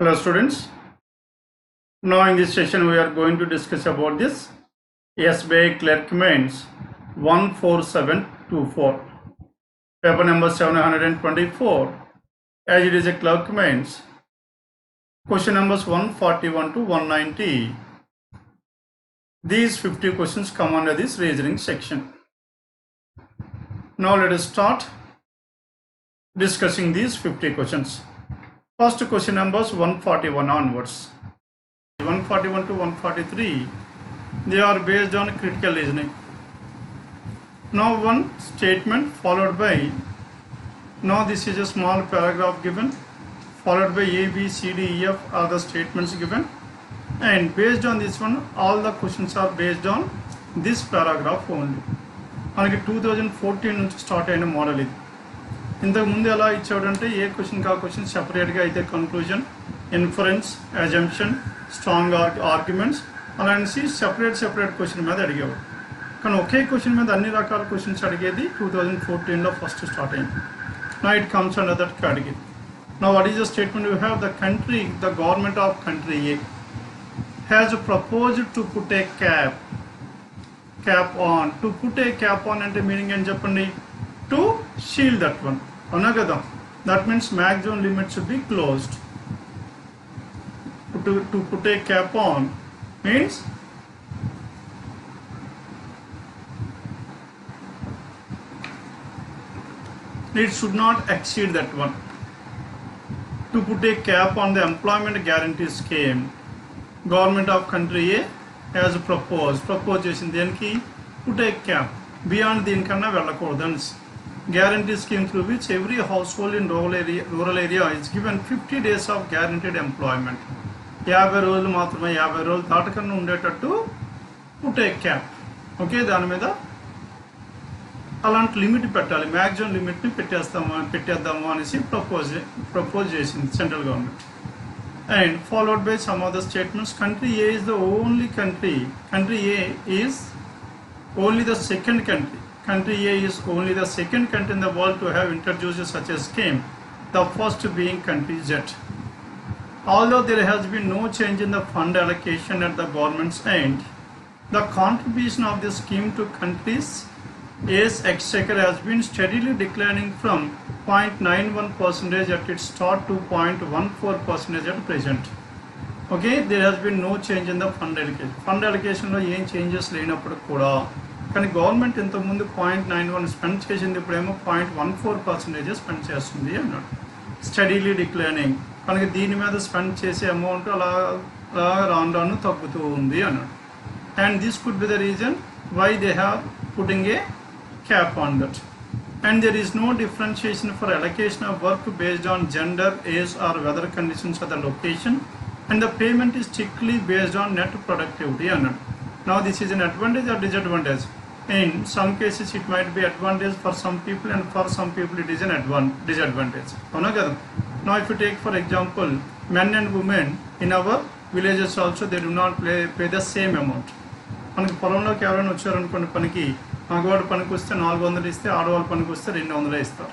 Hello students, now in this session we are going to discuss about this SBI Clerk Mains 14724, paper number 724, as it is a Clerk Mains, question numbers 141 to 190. These 50 questions come under this reasoning section. Now let us start discussing these 50 questions. First question numbers 141 onwards. 141 to 143, they are based on critical reasoning. Now one statement followed by, now this is a small paragraph given, followed by A, B, C, D, E, F are the statements given, and based on this one, all the questions are based on this paragraph only. మనకి 2014 నుంచి start అయిన model ఇది. ఇంతకు ముందు ఎలా ఇచ్చాడంటే ఏ క్వశ్చన్కి ఆ క్వశ్చన్ సెపరేట్గా అయితే conclusion, inference, assumption, strong arguments అలా అనేసి సెపరేట్ క్వశ్చన్ మీద అడిగేవాడు. కానీ ఒకే క్వశ్చన్ మీద అన్ని రకాల క్వశ్చన్స్ అడిగేది 2014లో ఫస్ట్ స్టార్ట్ అయింది. నా it comes under that category. నా what is the statement you have? The government of country A has proposed to put a cap on. To put a cap on అంటే meaning ఏం చెప్పండి? To shield that one. అవునా కదా? That means maximum limit should be closed. To put a cap on means it should not exceed that one. To put a cap on the employment guarantee scheme, government of country A has propose చేసింది దేనికి? Put a cap, beyond దీనికన్నా వెళ్ళకూడదని. Guarantee scheme through which every household in rural area is given 50 days of guaranteed employment. 50 రోజులు మాత్రమే, 50 రోజులు దాటకన్నా ఉండేటట్టు put a cap. Okay, దాని మీద అలాంటి లిమిట్ పెట్టాలి, మ్యాక్సిమం లిమిట్ని పెట్టేద్దాము అనేసి ప్రపోజ్ చేసింది central government. And followed by some other statements. Country A is the only country. Country A is only the second country. Country A is only the second country in the world to have introduced such a scheme, the first being country Z. Although there has been no change in the fund allocation at the government's end, the contribution of this scheme to countries A's exchequer has been steadily declining from 0.91% at its start to 0.14% at present. Okay, there has been no change in the fund allocation. Fund allocation లో ఏం changes లేనప్పుడు కూడా, కానీ government ఇంతకుముందు 0.91 spend చేసింది, ఇప్పుడేమో 0.14% spend చేస్తుంది అన్నాడు. స్టడీలీ డిక్లైనింగ్, మనకి దీని మీద స్పెండ్ చేసే అమౌంట్ అలా రాను రాను తగ్గుతూ ఉంది అన్నాడు. And this could be the reason why they have putting a cap on that. And there is no differentiation for allocation of work based on gender, age or weather conditions of the location, and the payment is strictly based on net productivity. Now this is an advantage or disadvantage? In some cases it might be advantage for some people, and for some people it is an disadvantage. Now if you take for example men and women in our villages also, they do not pay the same amount. మనకి పొలంలోకి ఎవరైనా వచ్చారనుకోండి పనికి, మగవాడు పనికి వస్తే 400 ఇస్తే, ఆడవాళ్ళు పనికి వస్తే 200 ఇస్తారు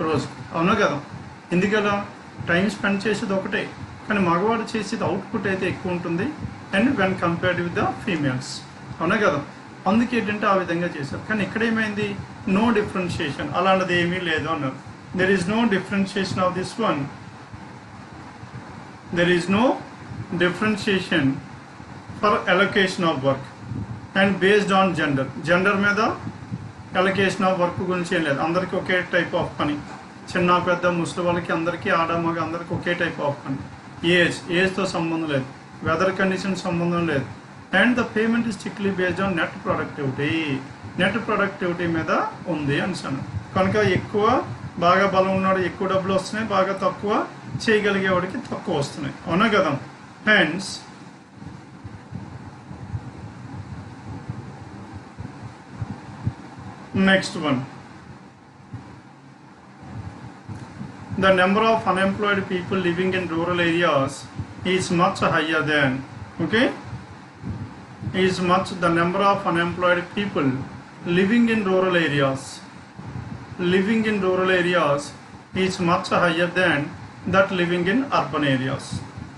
రోజు. అవునా కదా? ఎందుకలా? టైం స్పెండ్ చేసేది ఒకటే, కానీ మగవాడు చేసేది అవుట్పుట్ అయితే ఎక్కువ ఉంటుంది and when compared with the females. అవునా కదా? అందుకే ఏంటంటే ఆ విధంగా చేశారు. కానీ ఇక్కడ ఏమైంది? నో డిఫరెన్షియేషన్, అలాంటిది ఏమీ లేదు అన్నారు. There is no differentiation of this one. There is no differentiation for allocation of work and based on gender మీద అలొకేషన్ ఆఫ్ వర్క్ గురించి ఏం లేదు. అందరికీ ఒకే టైప్ ఆఫ్ పని, చిన్న పెద్ద ముసలి వాళ్ళకి అందరికీ, ఆడ మగ అందరికీ ఒకే టైప్ ఆఫ్ పని. ఏజ్తో సంబంధం లేదు, వెదర్ కండిషన్ సంబంధం లేదు. And the payment is strictly based on net productivity మీద ఉంది అనిసాను. కనుక ఎక్కువ బాగా బలం ఉన్నాడు ఎక్కువ డబ్బులు వస్తున్నాయి, బాగా తక్కువ చేయగలిగేవాడికి తక్కువ వస్తున్నాయి. అవునా కదా? Hence next one, the number of unemployed people living in rural areas is much higher than, okay, the number of unemployed people living in rural areas is much higher than that living in urban areas.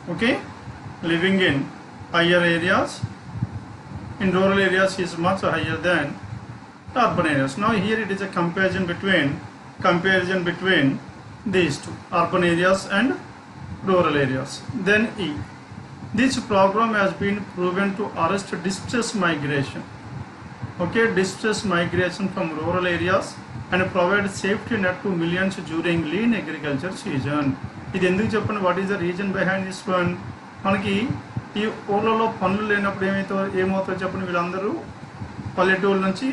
Okay, living in higher areas, in rural areas is much higher than urban areas. Now here it is a comparison between these two, urban areas and rural areas. Then E, this program has been proven to arrest distress migration. Okay, distress migration from rural areas and provide safety net to millions during lean agriculture season. ఇది ఎందుకు చెప్పండి, what is the reason behind this one? మనకి ఈ ఊళ్ళలో పనులు లేనప్పుడు ఏమవుతుందో చెప్పండి, వీళ్ళందరూ పల్లెటూరు నుంచి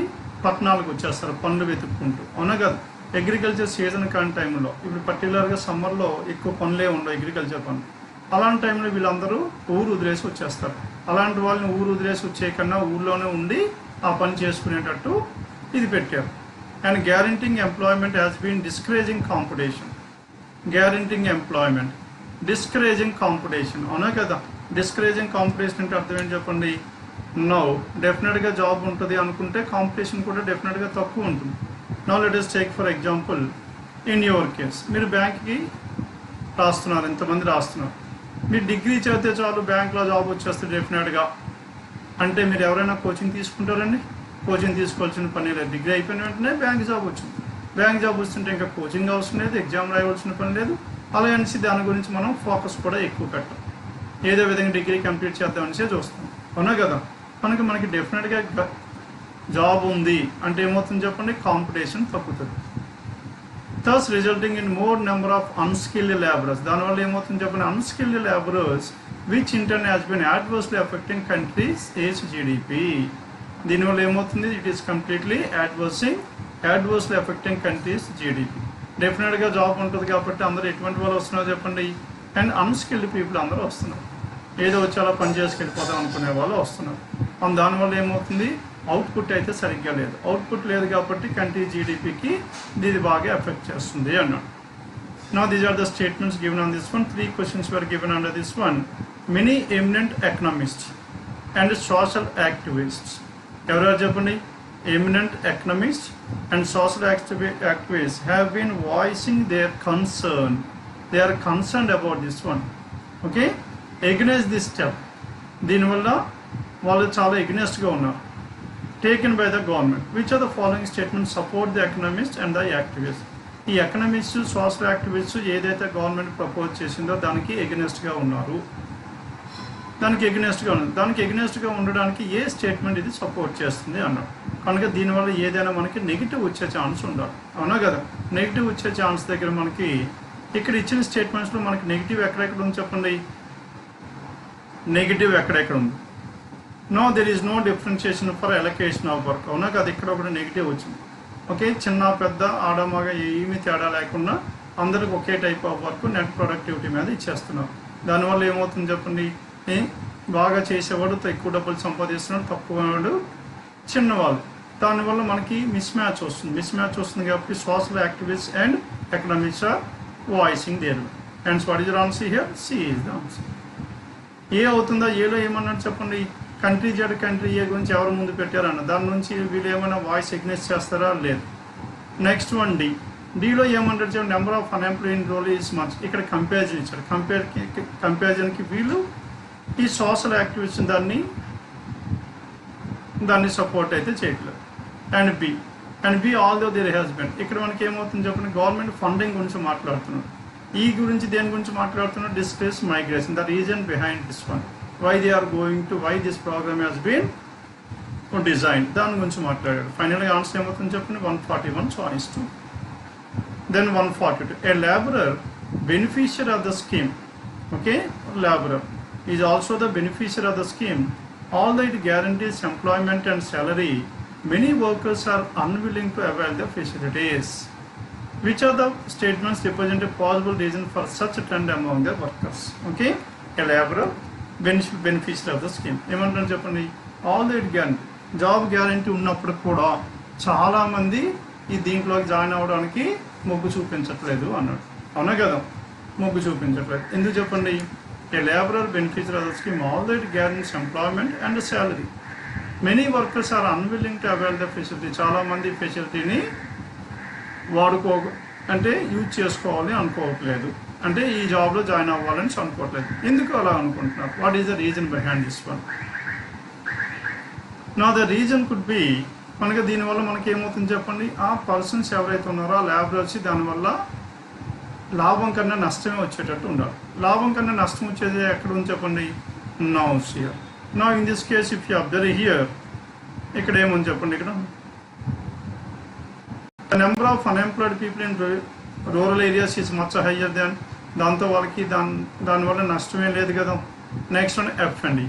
పట్టణాలకు వచ్చేస్తారు పనులు వెతుక్కుంటూ, అవునా కదా. అగ్రికల్చర్ సీజన్ కాని టైంలో, ఇప్పుడు పర్టికులర్గా సమ్మర్లో ఎక్కువ పనులే ఉండవు అగ్రికల్చర్ పనులు. అలాంటి టైంలో వీళ్ళందరూ ఊరు వదిలేసి వచ్చేస్తారు. అలాంటి వాళ్ళని ఊరు వదిలేసి వచ్చే కన్నా ఊళ్ళోనే ఉండి ఆ పని చేసుకునేటట్టు ఇది పెట్టారు. And guaranteeing employment has been discouraging competition. Guaranteeing employment, discouraging competition, అవునా కదా. డిస్కరేజింగ్ కాంపిటీషన్ అంటే అర్థం ఏంటి చెప్పండి? నో, డెఫినెట్గా జాబ్ ఉంటుంది అనుకుంటే కాంపిటీషన్ కూడా డెఫినెట్గా తక్కువ ఉంటుంది. No let us take for example in your case, మీరు బ్యాంక్కి రాస్తున్నారు, ఇంతమంది రాస్తున్నారు. మీరు డిగ్రీ చదివితే చాలు బ్యాంక్లో జాబ్ వచ్చేస్తుంది డెఫినెట్గా అంటే మీరు ఎవరైనా కోచింగ్ తీసుకుంటారండి? కోచింగ్ తీసుకోవాల్సిన పని లేదు. డిగ్రీ అయిపోయిన వెంటనే బ్యాంక్ జాబ్ వచ్చింది. బ్యాంక్ జాబ్ వస్తుంటే ఇంకా కోచింగ్ అవసరం లేదు, ఎగ్జామ్ రాయవలసిన పని లేదు. అలా అనేసి దాని గురించి మనం ఫోకస్ కూడా ఎక్కువ పెట్టాం. ఏదో విధంగా డిగ్రీ కంప్లీట్ చేద్దామనిసే చూస్తాం, అవునా కదా. మనకి డెఫినెట్గా జాబ్ ఉంది అంటే ఏమవుతుంది చెప్పండి? కాంపిటీషన్ తగ్గుతుంది. thus resulting in more number of unskilled laborers. దానివల్ల ఏమవుతుంది చెప్పండి? unskilled laborers which in turn has been adversely affecting countries' GDP. దీనివల్ల ఏమవుతుంది? It is completely adversely affecting countries' GDP. డెఫినెట్గా జాబ్ ఉంటుంది కాబట్టి అందరూ ఎటువంటి వాళ్ళు వస్తున్నారు చెప్పండి? అండ్ అన్స్కిల్డ్ పీపుల్ అందరూ వస్తున్నారు. ఏదో వచ్చి అలా పని చేసుకెళ్ళిపోతాం అనుకునే వాళ్ళు వస్తున్నారు. దానివల్ల ఏమవుతుంది? అవుట్పుట్ అయితే సరిగ్గా లేదు. అవుట్పుట్ లేదు కాబట్టి కంట్రీ జీడిపికి ఇది బాగా ఎఫెక్ట్ చేస్తుంది అన్నాడు. Now these are the statements given on this one. 3 questions were given under this one. Many eminent economists and social activists. ఎవరు చెప్పండి? Eminent economists and social activists have been voicing their concern. They are concerned about this one. Okay? Against this step. దీనివల్ల వాళ్ళు చాలా ఎగ్నెస్ట్గా ఉన్నారు. Taken by the government. Which of the following statements support the economists and the activists? ఈ economist, social activist ఏదైతే government propose చేసిందో దానికి ఎగనెస్ట్గా ఉన్నారు. దానికి ఎగనెస్ట్గా ఉండడానికి ఏ స్టేట్మెంట్ ఇది సపోర్ట్ చేస్తుంది అన్నాడు. కనుక దీనివల్ల ఏదైనా మనకి నెగిటివ్ వచ్చే ఛాన్స్ ఉండాలి, అవునా కదా. నెగిటివ్ వచ్చే ఛాన్స్ దగ్గర మనకి ఇక్కడ ఇచ్చిన స్టేట్మెంట్స్లో మనకి నెగిటివ్ ఎక్కడెక్కడ ఉంది చెప్పండి? నెగిటివ్ ఎక్కడెక్కడ ఉంది? No, there is no differentiation for allocation of work, అవునా కదా. ఇక్కడ ఒకటి నెగిటివ్ వచ్చింది. ఓకే, చిన్న పెద్ద ఆడమగ ఏమీ తేడా లేకుండా అందరికి ఒకే type of work net productivity మీద ఇచ్చేస్తున్నారు. దానివల్ల ఏమవుతుంది చెప్పండి? బాగా చేసేవాడు ఎక్కువ డబ్బులు సంపాదిస్తున్నాడు, తక్కువ వాడు చిన్నవాళ్ళు. దానివల్ల మనకి మిస్ మ్యాచ్ వస్తుంది కాబట్టి social activist and economics are voicing there. And what is answer here? C is the answer. A అవుతుందా? ఏలో ఏమన్నాడు చెప్పండి? కంట్రీ జెడ్ కంట్రీ ఏ గురించి ఎవరు ముందు పెట్టారన్న దాని నుంచి వీళ్ళు ఏమైనా వాయిస్ ఎగ్నెస్ట్ చేస్తారా? లేదు. నెక్స్ట్ వన్ డీలో ఏమంటారు చెప్పండి? Number of unemployed roll is much. ఇక్కడ కంపారిజన్ ఇచ్చారు. కంపారిజన్కి వీళ్ళు ఈ సోషల్ యాక్టివిస్ట్ దాన్ని సపోర్ట్ అయితే చేయట్లేదు. And be although there has been. ఇక్కడ మనకి ఏమవుతుంది చెప్పండి? గవర్నమెంట్ ఫండింగ్ గురించి మాట్లాడుతున్నారు. ఈ గురించి దేని గురించి మాట్లాడుతున్నారు? Distress migration, the reason behind this one. why this program has been designed, దాని గురించి మాట్లాడాడు. ఫైనల్గా ఆన్సర్ ఏమవుతుంది చెప్పండి? 141 choice 2. Then 142, a laborer beneficiary of the scheme. Okay, laborer is also the beneficiary of the scheme. Although it guarantees employment and salary, many workers are unwilling to avail the facilities. Which of the statements represent a possible reason for such a trend among the workers? Okay, a laborer beneficiary of the scheme. ఏమంటారు చెప్పండి? All the job guarantee ఉన్నప్పుడు కూడా చాలామంది ఈ దీంట్లోకి join అవ్వడానికి మొగ్గు చూపించట్లేదు అన్నాడు, అవునా కదా. మొగ్గు చూపించట్లేదు ఎందుకు చెప్పండి? A labourer beneficiary of the scheme all the guarantees employment and salary. Many workers are unwilling to avail the facility. చాలామంది ఫెసిలిటీని యూజ్ చేసుకోవాలి అనుకోవట్లేదు. అంటే ఈ జాబ్లో జాయిన్ అవ్వాలని అనుకోవట్లేదు. ఎందుకు అలా అనుకుంటున్నారు? What is the reason behind this one? నా ద రీజన్ కుడ్ బి, మనకి దీనివల్ల మనకి ఏమవుతుంది చెప్పండి, ఆ పర్సన్స్ ఎవరైతే ఉన్నారో ఆ ల్యాబ్లో వచ్చి దానివల్ల లాభం కన్నా నష్టమే వచ్చేటట్టు ఉండాలి. లాభం కన్నా నష్టం వచ్చేది ఎక్కడ ఉంది చెప్పండి? Now here. Now in this case if you observe here, ఇక్కడ ఏముంది చెప్పండి, ఇక్కడ the number of unemployed people in rural areas is much higher than, దాంతో వాళ్ళకి దానివల్ల నష్టమే లేదు కదా. నెక్స్ట్ వన్ ఎఫ్ అండి.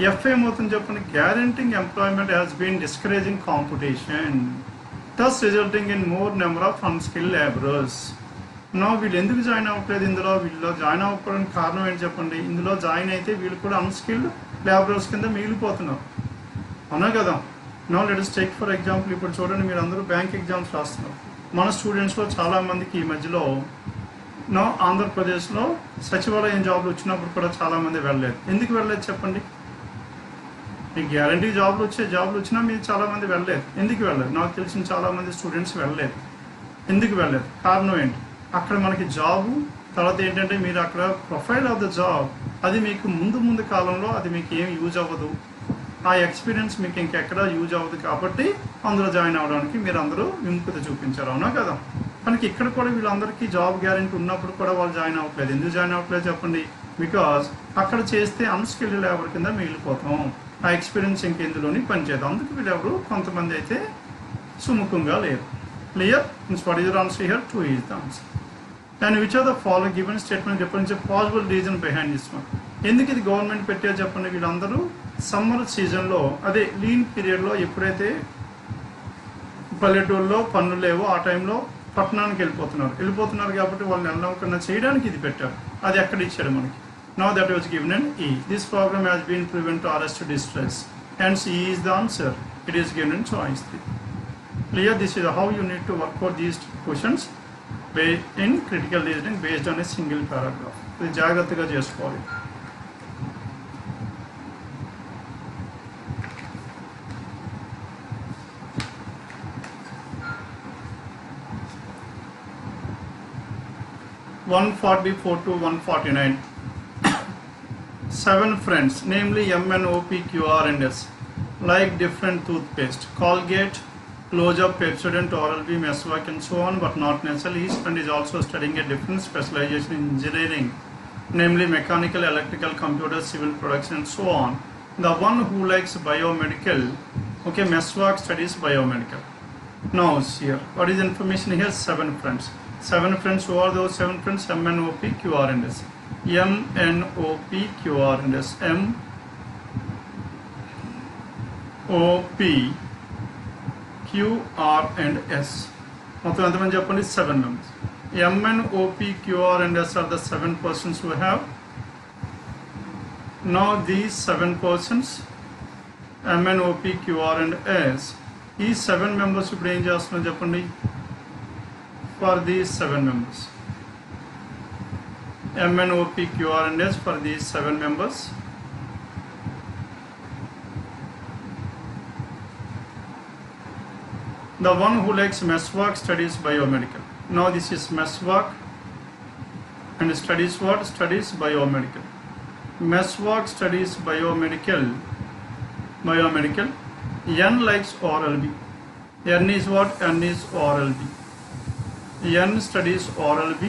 ఎఫ్ ఏమవుతుంది చెప్పండి? Guaranteeing employment has been discouraging competition, thus resulting in more number of unskilled labourers. No వీళ్ళు ఎందుకు జాయిన్ అవ్వట్లేదు ఇందులో? వీళ్ళు జాయిన్ అవ్వకపోవడానికి కారణం ఏంటి చెప్పండి? ఇందులో జాయిన్ అయితే వీళ్ళు కూడా అన్స్కిల్డ్ లేబరర్స్ కింద మిగిలిపోతున్నారు, అవునా కదా. No let us take for example, ఇప్పుడు చూడండి, మీరు అందరూ బ్యాంక్ ఎగ్జామ్స్ రాస్తున్నారు. మన స్టూడెంట్స్లో చాలామందికి ఈ మధ్యలో ఆంధ్రప్రదేశ్లో సచివాలయం జాబ్లు వచ్చినప్పుడు కూడా చాలామంది వెళ్ళలేదు. ఎందుకు వెళ్ళలేదు చెప్పండి? మీకు గ్యారంటీ జాబ్లు వచ్చినా మీరు చాలామంది వెళ్ళలేదు. ఎందుకు వెళ్ళలేదు? నాకు తెలిసిన చాలామంది స్టూడెంట్స్ వెళ్ళలేదు. ఎందుకు వెళ్ళలేదు? కారణం ఏంటి? అక్కడ మనకి జాబు, తర్వాత ఏంటంటే మీరు అక్కడ ప్రొఫైల్ ఆఫ్ ద జాబ్ అది మీకు ముందు కాలంలో అది మీకు ఏం యూజ్ అవ్వదు, ఆ ఎక్స్పీరియన్స్ మీకు ఇంకెక్కడ యూజ్ అవ్వదు, కాబట్టి అందులో జాయిన్ అవ్వడానికి మీరు అందరూ విముఖత చూపించారు, అవునా కదా. మనకి ఇక్కడ కూడా వీళ్ళందరికీ జాబ్ గ్యారెంటీ ఉన్నప్పుడు కూడా వాళ్ళు జాయిన్ అవ్వట్లేదు. ఎందుకు జాయిన్ అవ్వట్లేదు చెప్పండి? బికాజ్ అక్కడ చేస్తే అన్స్కిల్డ్ లేబర్ కింద మిగిలిపోతాం, ఆ ఎక్స్పీరియన్స్ ఇంకెందులోని పనిచేద్దాం. అందుకు వీళ్ళెవరు కొంతమంది అయితే సుముఖంగా లేరు. Clear? What is the answer here? 2 is the answer. And which are the following given statement చెప్పండి, possible reason behind this one. ఎందుకు ఇది గవర్నమెంట్ పెట్టారు చెప్పండి? వీళ్ళందరూ సమ్మర్ సీజన్లో, అదే లీన్ పీరియడ్లో, ఎప్పుడైతే పల్లెటూరులో పన్నులు లేవో ఆ టైంలో పట్టణానికి వెళ్ళిపోతున్నారు కాబట్టి వాళ్ళని వెళ్ళకుండా చేయడానికి ఇది పెట్టారు. అది ఎక్కడ ఇచ్చాడు మనకి? Now that was given an E. This program has been proven to arrest distress. Hence E is the answer. It is given in choice 3. Clear? This is how you need to work for these questions in critical reasoning based on a single paragraph. ఇది జాగ్రత్తగా చేసుకోవాలి. (144 to 149). 7 friends, namely MNOPQR&S, like different toothpaste, Colgate, Close-Up, Pepsodent, Oral-B, Meswak, and so on, but not necessarily. Each friend is also studying a different specialization in engineering, namely mechanical, electrical, computer, civil production, and so on. The one who likes biomedical, okay, Meswak studies biomedical. Now here, what is the information here? 7 friends. 7 friends. Who are those 7 friends? MNOPQR&S. MNOPQR&S. MOPQR&S. మొత్తం ఎంతమంది చెప్పండి? 7 members. MNOPQR&S are the 7 persons who have. Now these 7 persons, MNOPQR&S, ఈ 7 members ఇప్పుడు ఏం చేస్తున్నారు చెప్పండి? For these 7 members, MNOPQR&S, for these 7 members, the one who likes Meswak studies biomedical. Now this is Meswak and studies what? Studies biomedical. Meswak studies biomedical. N likes Oral-B. N is what? N is Oral-B. N studies Oral-B.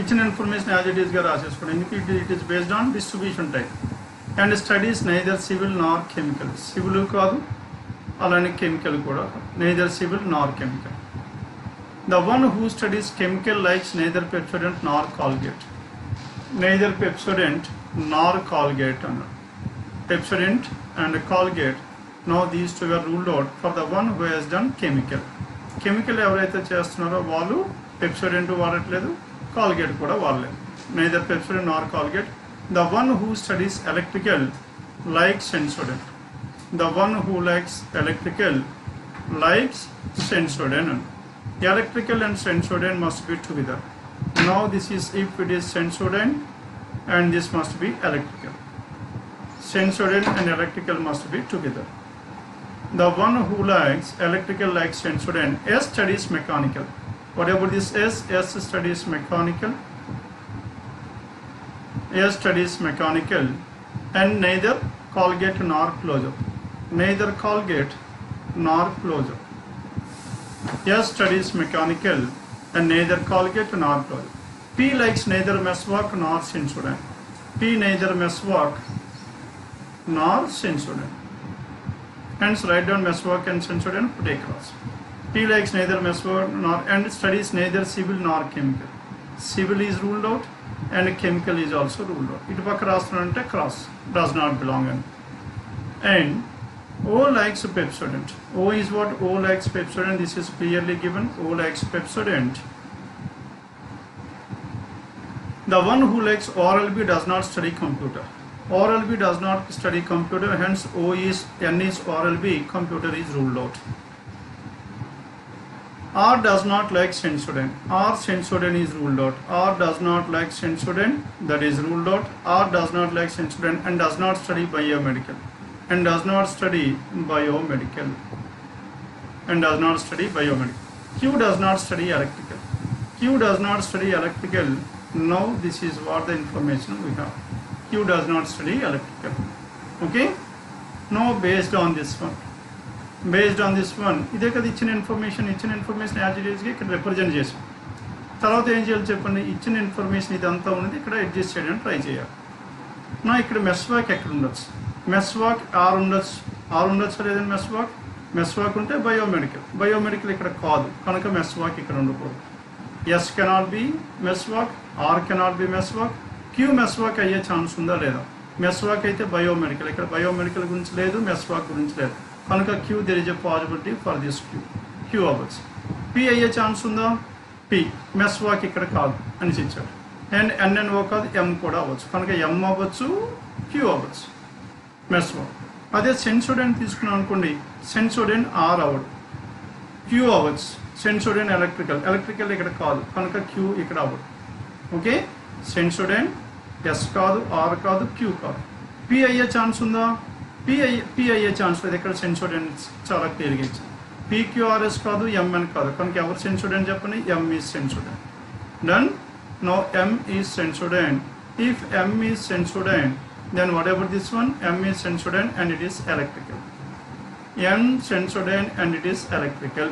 ఇచ్చిన information as it ఈస్గా రాసేసుకోండి. ఎందుకంటే it is based on distribution type. And studies neither civil Nar chemical. Civil కాదు, అలానే chemical కూడా కాదు. Neither civil Nar chemical. The one who studies chemical likes neither Pepsodent Nar Colgate. Neither Pepsodent Nar Colgate అన్నారు. Pepsodent and Colgate. Now these two are ruled out for the one who has done chemical. Chemical ఎవరైతే చేస్తున్నారో వాళ్ళు Pepsodent వాడట్లేదు, Colgate కూడా వాడలేదు. Neither Pepsodent Nar Colgate. The one who studies electrical likes Sensodyne. The one who likes electrical likes Sensodyne. Electrical and Sensodyne must be together. Now this is if it is Sensodyne and this must be electrical. Sensodyne and electrical must be together. The one who likes electrical likes Sensodyne. S studies mechanical. What about this S? S studies mechanical. S studies mechanical and neither Colgate nor closure. Neither Colgate nor closure. S studies mechanical and neither Colgate nor closure. P likes neither meswork nor Sensodyne. P neither meswork nor Sensodyne. Hence write down meswork and Sensodyne, put a cross. P likes neither meswork nor and studies neither civil nor chemical. Civil is ruled out and chemical is also ruled out. It pakka cross does not belong in. And O likes Pepsodent. O is what? O likes Pepsodent. This is clearly given. O likes Pepsodent. The one who likes Oral-B does not study computer. Oral-B does not study computer, hence O is, N is Oral-B, computer is ruled out. R does not like Sensodyne. R Sensodyne is ruled out. R does not like Sensodyne, that is ruled out. R does not like Sensodyne and does not study biomedical. And does not study biomedical. And does not study biomedical. Q does not study electrical. Q does not study electrical. Now this is what the information we have. Q does not study electrical. Okay? Now based on this one. Based on this one, ఇదే కదా ఇచ్చిన information as it ఈస్గా ఇక్కడ represent చేసాం. తర్వాత ఏం చేయాలి చెప్పండి, ఇచ్చిన ఇన్ఫర్మేషన్ ఇదంతా ఉన్నది ఇక్కడ అడ్జస్ట్ చేయడానికి ట్రై చేయాలి. నా ఇక్కడ మెస్వాక్ ఎక్కడ ఉండొచ్చు? మెస్వాక్ ఆర్ ఉండొచ్చు లేదండి మెస్వాక్ ఉంటే బయోమెడికల్ ఇక్కడ కాదు కనుక మెస్వాక్ ఇక్కడ ఉండకూడదు. S cannot be Meswak, R cannot be Meswak, Q Meswak అయ్యే ఛాన్స్ ఉందా లేదా? మెస్వాక్ అయితే బయోమెడికల్, ఇక్కడ బయోమెడికల్ గురించి లేదు, మెస్వాక్ గురించి లేదు కనుక Q there is a possibility for this Q అవ్వచ్చు. పి అయ్యే ఛాన్స్ ఉందా? పి మెస్వాక్ ఇక్కడ కాదు అని ఇచ్చాడు. అండ్ ఎన్ఎన్ఓ కాదు, ఎం కూడా అవ్వచ్చు కనుక ఎం అవ్వచ్చు, క్యూ అవ్వచ్చు, మెస్వాక్. అదే సెన్సోడైన్ తీసుకున్నాం అనుకోండి, సెన్సోడైన్ ఆర్ అవ్వడు, క్యూ అవ్వచ్చు. సెన్సోడైన్ ఎలక్ట్రికల్ ఇక్కడ కాదు కనుక క్యూ ఇక్కడ అవ్వదు. ఓకే, సెన్సోడైన్ ఎస్ కాదు, ఆర్ కాదు, క్యూ కాదు. పి అయ్యే ఛాన్స్ ఉందా? పి అయ్యే ఛాన్స్ లేదు, ఇక్కడ సెన్సోడైన్ చాలా క్లియర్గా ఇచ్చింది. పిక్యూఆర్ఎస్ కాదు, ఎంఎన్ కాదు కనుక ఎవరు సెన్సోడైన్ చెప్పండి, M is Sensodyne. Done. No M is Sensodyne. If M is Sensodyne then what about this one? M is Sensodyne and it is electrical. N Sensodyne and it is electrical.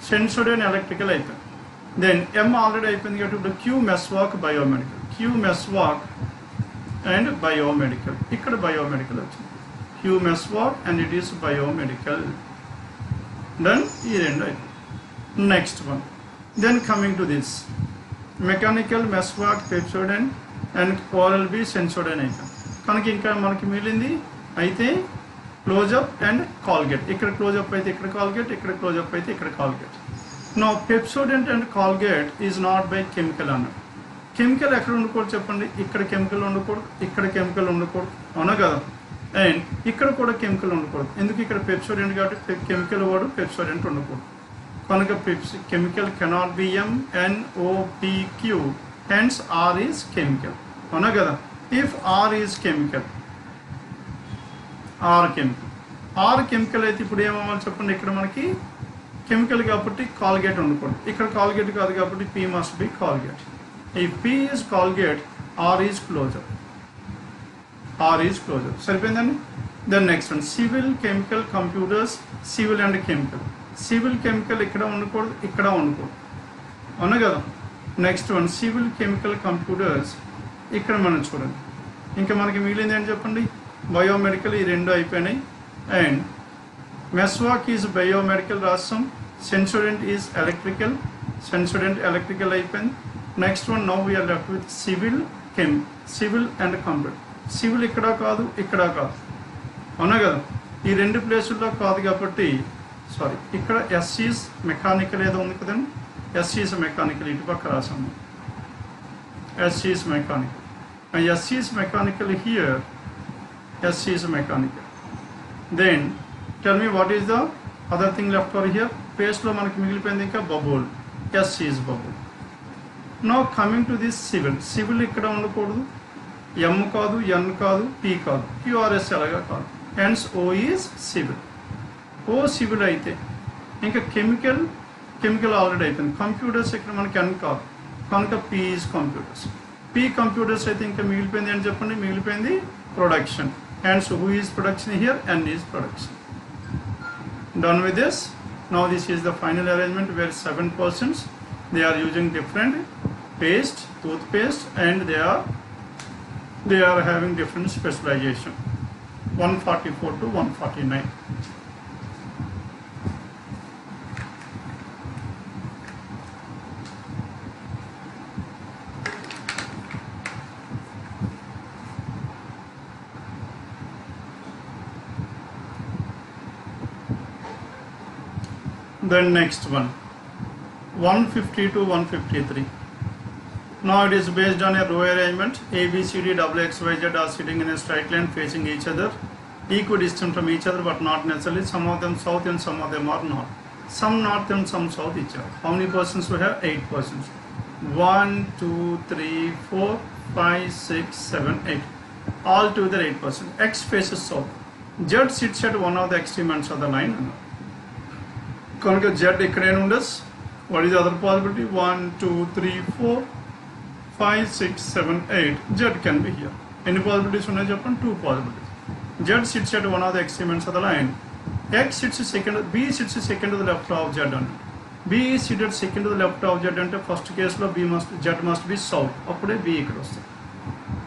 Sensodyne electrical అయిపోయింది. Then M already అయిపోయింది కాబట్టి Q meswork biomedical. Q meswork and biomedical. ఇక్కడ biomedical వచ్చింది. Q meswork and it is biomedical. Then ఈ రెండు అయిపోయింది. Next one. Then coming to this. Mechanical meswork Pepsodent and Oral-B Sensodyne అయిపోయింది కనుక ఇంకా మనకి మిగిలింది అయితే క్లోజప్ అండ్ కాల్గేట్. ఇక్కడ క్లోజప్ అయితే ఇక్కడ కాల్గేట్, ఇక్కడ క్లోజప్ అయితే ఇక్కడ Colgate. No Pepsodent and Colgate is not by chemical అన్నాడు. కెమికల్ ఎక్కడ ఉండకూడదు చెప్పండి, ఇక్కడ కెమికల్ ఉండకూడదు, ఇక్కడ కెమికల్ ఉండకూడదు, అవునా కదా? అండ్ ఇక్కడ కూడా కెమికల్ ఉండకూడదు, ఎందుకు ఇక్కడ Pepsodent కాబట్టి కెమికల్ వాడు Pepsodent ఉండకూడదు కనుక chemical cannot be MNOPQ, hence R is chemical. అవునా కదా? If R is chemical, R chemical అయితే ఇప్పుడు ఏమవ్వాలి చెప్పండి, ఇక్కడ మనకి కెమికల్ కాబట్టి కాల్గేట్ ఉండకూడదు, ఇక్కడ కాల్గేట్ కాదు కాబట్టి P must be Colgate. If P is Colgate, R is closure. సరిపోయిందండి. Then next one civil chemical computers, civil and chemical. Civil chemical ఇక్కడ ఉండకూడదు, ఇక్కడ ఉండకూడదు, అవునా కదా? Next one civil chemical computers, ఇక్కడ మనం చూడండి ఇంకా మనకి మిగిలింది ఏంటి చెప్పండి, బయోమెడికల్. ఈ రెండు అయిపోయినాయి. అండ్ మెస్వాక్ ఈజ్ బయోమెడికల్ రాస్తాం. సెన్సోడెంట్ ఈజ్ ఎలక్ట్రికల్ అయిపోయింది. Next one now we're left with civil and computer. Civil ఇక్కడ కాదు, ఇక్కడ కాదు, అవునా కదా? ఈ రెండు ప్లేసుల్లో కాదు కాబట్టి సారీ, ఇక్కడ ఎస్ ఈజ్ మెకానికల్ ఏదో ఉంది కదండి, S is mechanical, ఇటు పక్క రాసాము. S is mechanical. S is mechanical here. S is mechanical. Then tell me what is the other thing left over here. Paste లో మనకి మిగిలిపోయింది ఇంకా bubble. S is bubble. Now coming to this civil ఇక్కడ ఉండకూడదు, M కాదు, N కాదు, P కాదు, QRS ఎలాగా కాదు, hence O is civil. O civil అయితే ఇంకా కెమికల్ కెమికల్ ఆల్రెడీ అయిపోయింది. కంప్యూటర్స్ ఇక్కడ మనకి N కాదు కనుక P is computers. P computers అయితే ఇంకా మిగిలిపోయింది అని చెప్పండి, మిగిలిపోయింది production. And so who is production here? N is production. Done with this. Now this is the final arrangement where 7 persons, they are using different paste, toothpaste, and they are having different specialization. 144 to 149. Then next one, 150 to 153. Now it is based on a row arrangement. A, B, C, D, double X, Y, Z are sitting in a straight line facing each other, equidistant from each other but not necessarily. Some of them south and some of them are north. Some north and some south each other. How many persons we have? 8 persons. 1, 2, 3, 4, 5, 6, 7, 8. All together 8 persons. X faces south. Z sits at one of the extreme ends of the line. కనుక Z ఇక్కడే ఉండస్. What is other possibility? 1, 2, 3, 4, 5, 6, 7, 8. Z can be here. ఎన్ని possibilities ఉన్నాయి చెప్పండి? 2 possibilities. Z sits at one of the extreme ends of the line. X sits second, B sits second to the left of Z అంటే B is seated second to the left of Z అంటే first కేసులో Z must be south. అప్పుడే B ఇక్కడ వస్తుంది.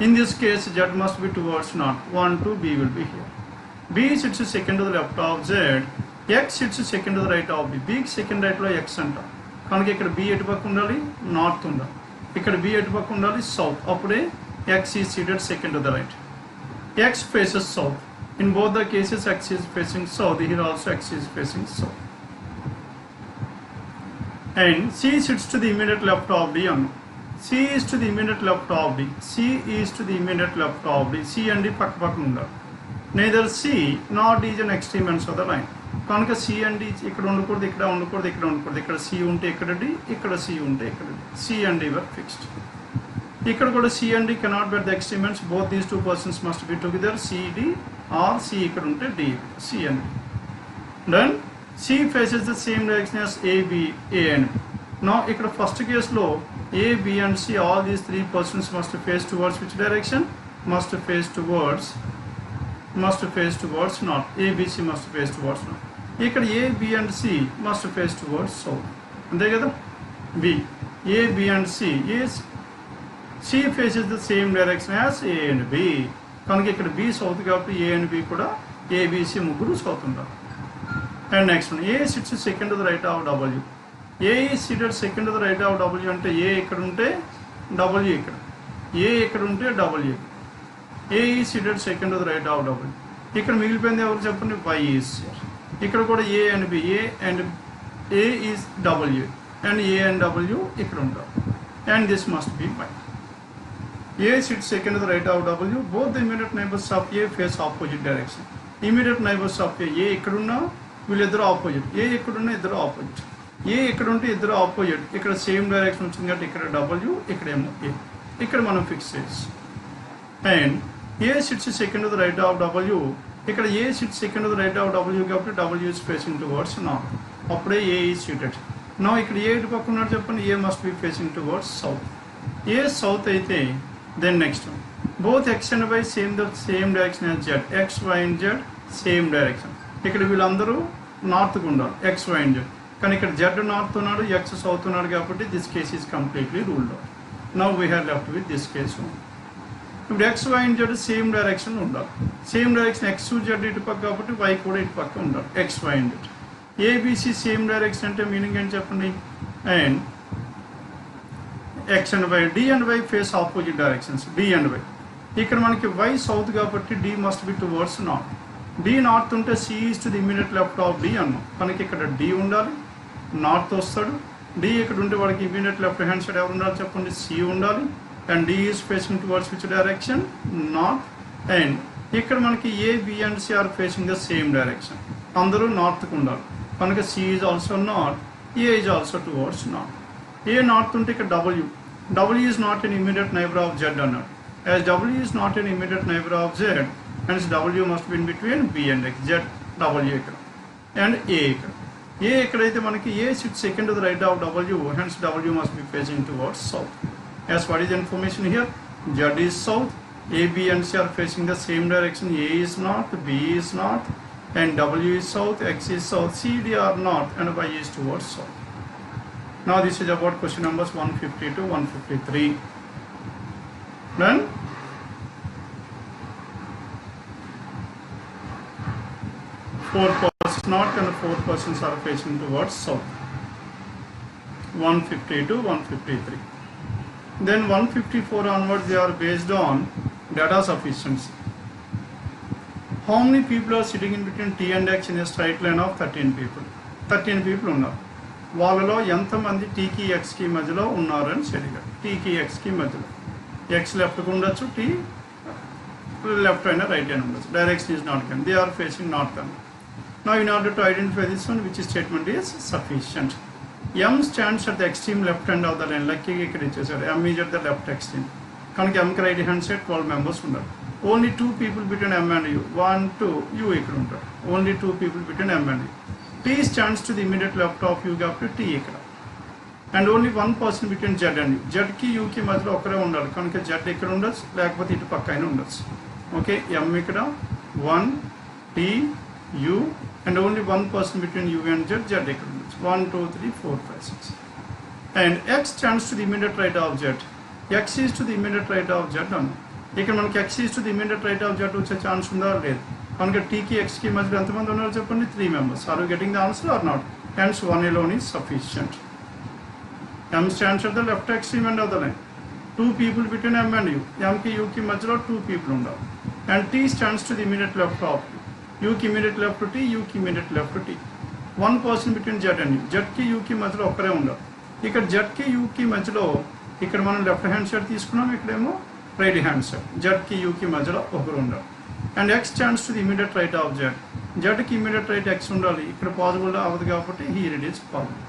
In this case Z must be towards north. 1, 2, B will be here. B sits second to the left of Z. X sits second to the right of B. B second right లో X అంటాం కనుక ఇక్కడ B ఎటు పక్క ఉండాలి? North ఉండాలి. ఇక్కడ B ఎటు పక్క ఉండాలి? సౌత్. అప్పుడే X is seated second to the right. X faces south. In both the cases X is facing south. Here also X is facing south. And C sits to the immediate left of D. C is to the immediate left of D. C is to the immediate left of D. C and D పక్క పక్కన ఉండాలి. Neither C nor D is an extreme ends of the line. కనుక C and D ఇక్కడ ఉండకూడదు, ఇక్కడ ఉండకూడదు, ఇక్కడ ఉండకూడదు. ఇక్కడ C ఉంటే ఇక్కడ D, ఇక్కడ C ఉంటే ఇక్కడ D. C and D were fixed. ఇక్కడ కూడా C and D cannot be at the extreme ends. Both these two persons must be together. C, D or C ఇక్కడ ఉంటే D. C and D. Then C faces the same direction as A, B, A and B. Now ఇక్కడ first కేసులో A, B and C all these 3 persons must face towards which direction? Must face towards north. A, B, C must face towards north. ఇక్కడ A, B and C must face towards south. అంతే కదా? B, A, B and C. C faces the same direction as A and B. కనుక ఇక్కడ B south కాబట్టి A and B కూడా A, B, C ముగ్గురు south ఉంటారు. And next one, A sits second to the right of W. A is seated second to the right of W అంటే A ఇక్కడ ఉంటే W ఇక్కడ. A ఇక్కడ ఉంటే W ఇక్కడ. A is seated second to the right of W. ఇక్కడ మిగిలిపోయింది ఎవరు చెప్పండి? Y is here. ఇక్కడ కూడా A and B. A is W and A and W ఇక్కడ ఉంటారు. And this must be Y. A sits second to the right of W. Both the immediate neighbors of A face opposite direction. Immediate neighbors of A ఇక్కడ ఉన్నా వీళ్ళిద్దరు opposite. A ఇక్కడ ఉన్నా ఇద్దరు opposite. A ఇక్కడ ఉంటే ఇద్దరు ఆపోజిట్. ఇక్కడ సేమ్ డైరెక్షన్ వచ్చింది కాబట్టి ఇక్కడ W, ఇక్కడేమో A. ఇక్కడ మనం ఫిక్స్ చేసి. And A sits second to the right of W. ఇక్కడ A sits second to the right of W కాబట్టి W is facing towards north. అప్పుడే A is seated. Now ఇక్కడ A ఇటు పక్క ఉన్నాడు చెప్పండి. A must be facing towards south. A south అయితే then next one. Both X and Y same direction as Z. X, Y and Z same direction. ఇక్కడ వీళ్ళందరూ నార్త్కు ఉండాలి. X, Y and Z. కానీ ఇక్కడ Z నార్త్ ఉన్నాడు, X south ఉన్నాడు కాబట్టి this case is completely ruled out. Now we have left with this case only. ఇప్పుడు X, Y and Z same direction ఉండాలి. సేమ్ డైరెక్షన్ X, Z ఇటు పక్క కాబట్టి Y కూడా ఇటు పక్క ఉండాలి. X, Y and Z. ABC same direction అంటే మీనింగ్ ఏంటి చెప్పండి? And X and Y, D and Y face opposite directions. D and Y. ఇక్కడ మనకి Y సౌత్ కాబట్టి D must be towards north. D north ఉంటే C is to the immediate left of D అన్నాం. మనకి ఇక్కడ D ఉండాలి, north వస్తాడు. D ఇక్కడ ఉంటే వాడికి ఇమీడియట్ లెఫ్ట్ హ్యాండ్ సైడ్ ఎవరు ఉండాలి చెప్పండి? C ఉండాలి. And D is facing towards which direction? North. And ఇక్కడ మనకి A, B and C are facing the same direction. అందరూ నార్త్కు ఉండాలి కనుక C is also north, A is also towards north. A north ఉంటే ఇక్కడ W is not an immediate neighbor of Z అన్నాడు. As W is not an immediate neighbor of Z, hence W must be in between B and X. Z, W ఇక్కడ and A ఇక్కడ. A ఎక్కడైతే మనకి A sits second to the right of W, hence W must be facing towards south. As what is the information here? Z is south, A, B and C are facing the same direction. A is north, B is north, and W is south, X is south, C, D are north, and Y is towards south. Now this is about question numbers 150 to 153. Then 4% north and 4% are facing towards south. 150 to 153. Then 154 onwards, they are based on data sufficiency. How many people are sitting in between T and X in a straight line of 13 people? 13 people ఉన్నారు. వాళ్ళలో ఎంతమంది టీకి ఎక్స్కి మధ్యలో ఉన్నారని సరిగా టీకి ఎక్స్కి మధ్యలో X లెఫ్ట్కి ఉండొచ్చు, టీ left అయినా రైట్ అయినా ఉండొచ్చు. Direction is not given. They are facing north అని. Now in order to identify this one, which statement is sufficient? M stands at the extreme left hand of the line. Lucky ఇక్కడ ఇచ్చేసారు. M is at the left extreme. కనుక M కి right hand side 12 members ఉన్నారు. Only 2 people between M and U. 1, 2, U ఇక్కడ ఉంటారు. Only 2 people between M and U. T stands to the immediate left of U కాబట్టి T ఇక్కడ. And only 1 person between Z and U. Z కి U కి మధ్యలో ఒకరే ఉండాలి. కనుక Z ఇక్కడ ఉండొచ్చు, లేకపోతే ఇటు పక్క అయినా ఉండొచ్చు. ఓకే, M ఇక్కడ 1, T, U, and only 1 person between U and Z, Z ఇక్కడ ఉండొచ్చు. 1, 2, 3, 4, 5, 6. And X stands to the immediate right of Z. X is to the immediate right of Z అన్న. ఇక్కడ మనకి X is to the immediate right of Z వచ్చే chance ఉందా? లేదు. కనుక T కి X కి మధ్యలో ఎంతమంది ఉన్నారు చెప్పండి? 3 members. Are you getting the answer or not? Hence 1 alone is sufficient. M stands at the left extreme end of the line. 2 people between M and U. M కి U కి మధ్యలో 2 people ఉండాలి. And T stands to the immediate left of U. U కి immediate left to T, U కి immediate left to T. 1 person between Z and U. Z కి U కి మధ్యలో ఒకరే ఉండాలి. ఇక్కడ Z కి U కి మధ్యలో ఇక్కడ మనం లెఫ్ట్ హ్యాండ్ సైడ్ తీసుకున్నాం, ఇక్కడేమో రైట్ హ్యాండ్ సైడ్. Z కి U కి మధ్యలో ఒకరు ఉండాలి. And X stands to the immediate right of Z. Z కి immediate right X ఉండాలి. ఇక్కడ పాసిబుల్ అవ్వదు కాబట్టి here it is possible.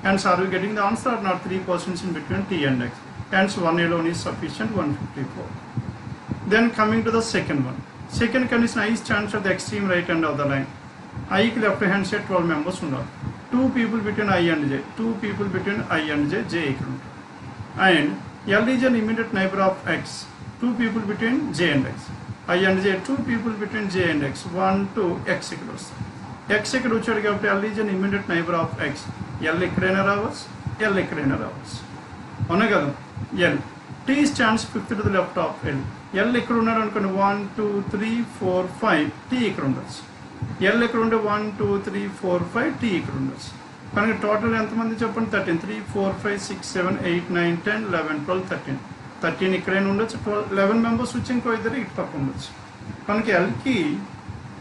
Hence are we getting the answer or not? 3 persons in between T and X. Hence 1 alone is sufficient. 154. Then coming to the second one. Second condition, I stands at the extreme right end of the line. I కి left hand side 12 members ఉండాలి. 2 people between I and J. 2 people between I and J. J ఇక్కడ ఉంటారు. And L is an immediate neighbor of X. 2 people between J and X. I and J. 2 people between J and X. 1, 2, X ఇక్కడ వస్తుంది. X ఇక్కడ వచ్చాడు కాబట్టి L is an immediate neighbor of X. L ఎక్కడైనా రావచ్చు, L ఎక్కడైనా రావచ్చు. అవునా కదా? L. T stands fifth to the left of L. L ఇక్కడ ఉన్నాడు అనుకోండి. 1, 2, 3, 4, 5. T ఇక్కడ ఉండొచ్చు. L ఇక్కడ ఉండే 1, 2, 3, 4, 5. T ఇక్కడ ఉండొచ్చు. కనుక టోటల్ ఎంతమంది చెప్పండి? 13. 3, 4, 5, 6, 7, 8, 9, 10, 11, 12, 13. 13 ఇక్కడైనా ఉండొచ్చు. 11 members వచ్చి ఇంకో ఇద్దరు ఇటు పక్క ఉండొచ్చు. కనుక Lకి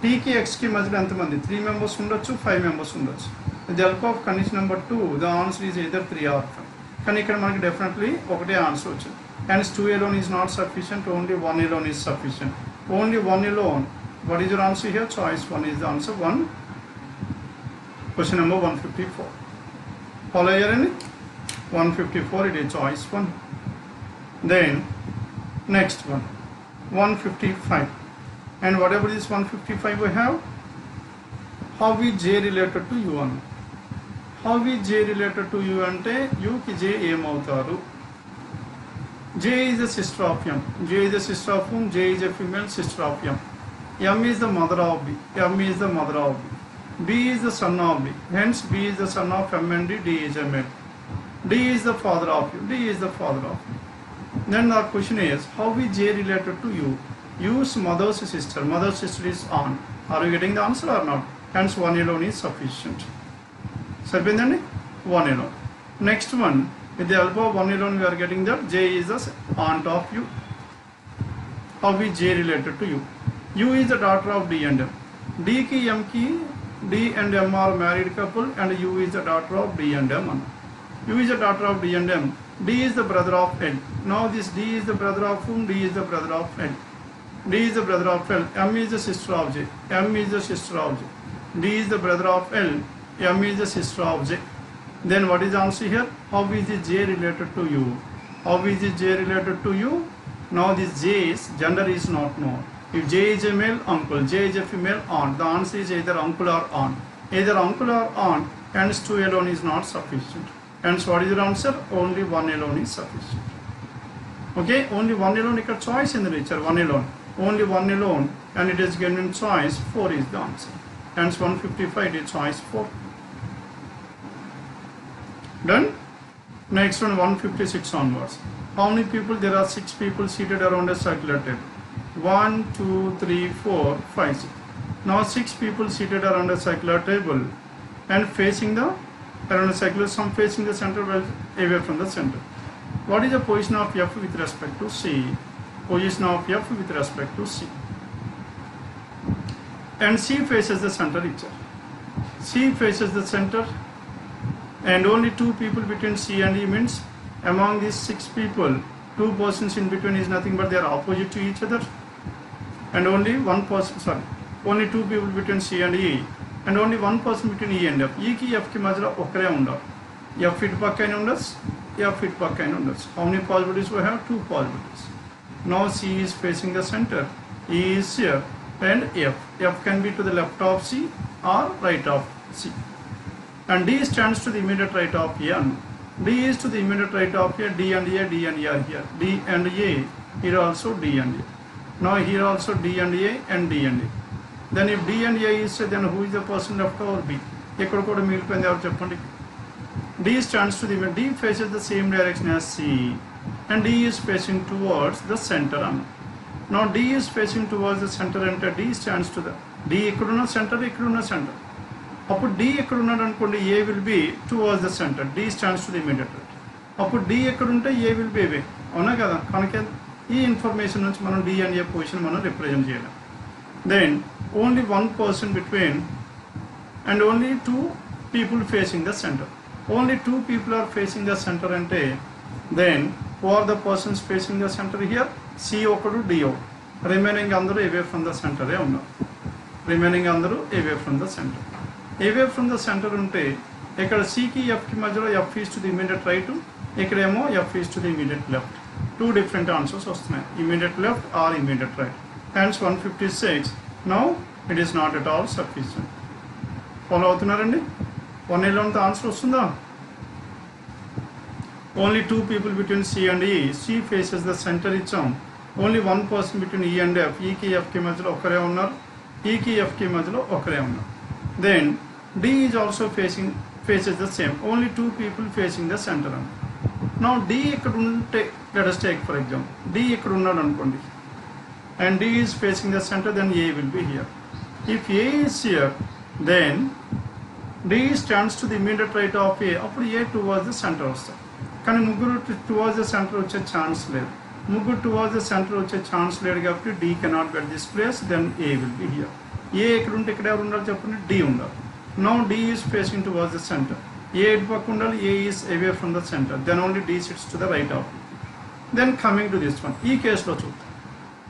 Tకి Xకి మధ్యలో ఎంతమంది? 3 members ఉండొచ్చు, 5 members ఉండొచ్చు. With the help of condition number 2, the answer is either 3 or 5. కానీ ఇక్కడ మనకి డెఫినెట్లీ ఒకటే ఆన్సర్ వచ్చింది. Hence 2 alone is not sufficient, only 1 alone is sufficient. Only 1 alone. What is your answer here? Choice 1 is the answer. 1. Question number 154. Follow here any? 154, it is choice 1. Then next one, 155. And whatever is 155 we have, how is J related to U one? How is J related to U ante U ki J ఏమవుతారు? J is the sister of M. J is the sister of whom? J is a female sister of M. M is the mother of B. M is the mother of B. B is the son of B. Hence B is the son of M and D. D is a male. D is the father of U. D is the father of U. Then the question is, how is J related to U? U's mother's sister. Mother's sister is aunt. Are you getting the answer or not? Hence 1 alone is sufficient. Sarpindandi? 1 alone. Next one, with the help of 1 alone we are getting that J is the aunt of U. How is J related to U? U is the daughter of D and M. D ki M ki D and M are married couple and U is the daughter of D and M. U is the daughter of D and M. D is the brother of L. Now this D is the brother of whom? D is the brother of L. D is the brother of L. M is the sister of J. M is the sister of J. D is the brother of L. M is the sister of J. Then what is the answer here? How is the J related to U? How is the J related to U? Now this J's gender is not known. If J is a male, uncle. J is a female, aunt. The answer is either uncle or aunt. Either uncle or aunt, hence 2 alone is not sufficient. Hence what is your answer? Only 1 alone is sufficient. Okay, only 1 alone is a choice in the nature, 1 alone. Only 1 alone, and it is given choice 4 is the answer. Hence 155 is choice 4. Done? Next one, 156 onwards. How many people? There are 6 people seated around a circular table. 1, 2, 3, 4, 5, 6. Now 6 people seated around a circular table and facing the around a circular, some facing the center, well away from the center. What is the position of F with respect to C? Position of F with respect to C. And C faces the center itself. C faces the center, and only 2 people between C and E means among these 6 people, 2 persons in between is nothing but they are opposite to each other, and only 1 person, only 2 people between C and E, and only 1 person between E and F. E ki F ki madhyalo okare undaru. F itu pakkane undachu, F itu pakkane undachu. How many possibilities we have? 2 possibilities. Now C is facing the center, E is here, and F can be to the left of C or right of C. And D stands to the immediate right of N. D is to the immediate right of here, D and A are here. D and A, here also D and A. Now here also D and A and D and A. Then if D and A is here, then who is the person left over? B. Ekkada kuda milipindi evaru cheppandi. D stands to the immediate, D faces the same direction as C, and D is facing towards the center. Now D is facing towards the center, and D stands to the D ikkaduna center, ikkaduna center. Upper D ekkadunadu anukondi, A will be towards the center. D stands to the immediate right. Upper D ekkadunte A will be away. Avuna kada? Kanake ee information nunchi manam D and A position manam represent cheyalam. Then only 1 person between, and only 2 people facing the center. Only 2 people are facing the center ante, then who are the persons facing the center here? C okadu, D okadu. Remaining andaru away from the center e unnaru. Remaining andaru away from the center. Away from the center unte ikkada C ki F ki madhyalo F is to the immediate right, ikkademo F is to the immediate left. 2 different answers vastunayi, immediate left or immediate right. Hence 156. Now it is not at all sufficient. Follow avutunnarandi? 1 alone the answer vastunda? Only 2 people between C and E. C faces the center icham. Only 1 person between E and F. E ki F ki madhyalo okare unnaru. E ki F ki madhyalo okare unnaru. Then D is also faces the same. Only 2 people facing the center. Now D ekkada unte, let us take for example, D ekkada unnadu anukondi, and D is facing the center, then A will be here. If A is here, then D stands to the immediate right of A. Appudu A towards the center vastaru. Kani mugguru towards the center vache chance ledu. Mugguru towards the center vache chance ledu kabatti D cannot get this place, then A will be here. A ekkada unte ikkada evaru undaru cheppandi? D undaru. Now D is facing towards the center. A itu pakka undali, A is away from the center. Then only D sits to the right of it. Then coming to this one, ee case lo chuddam.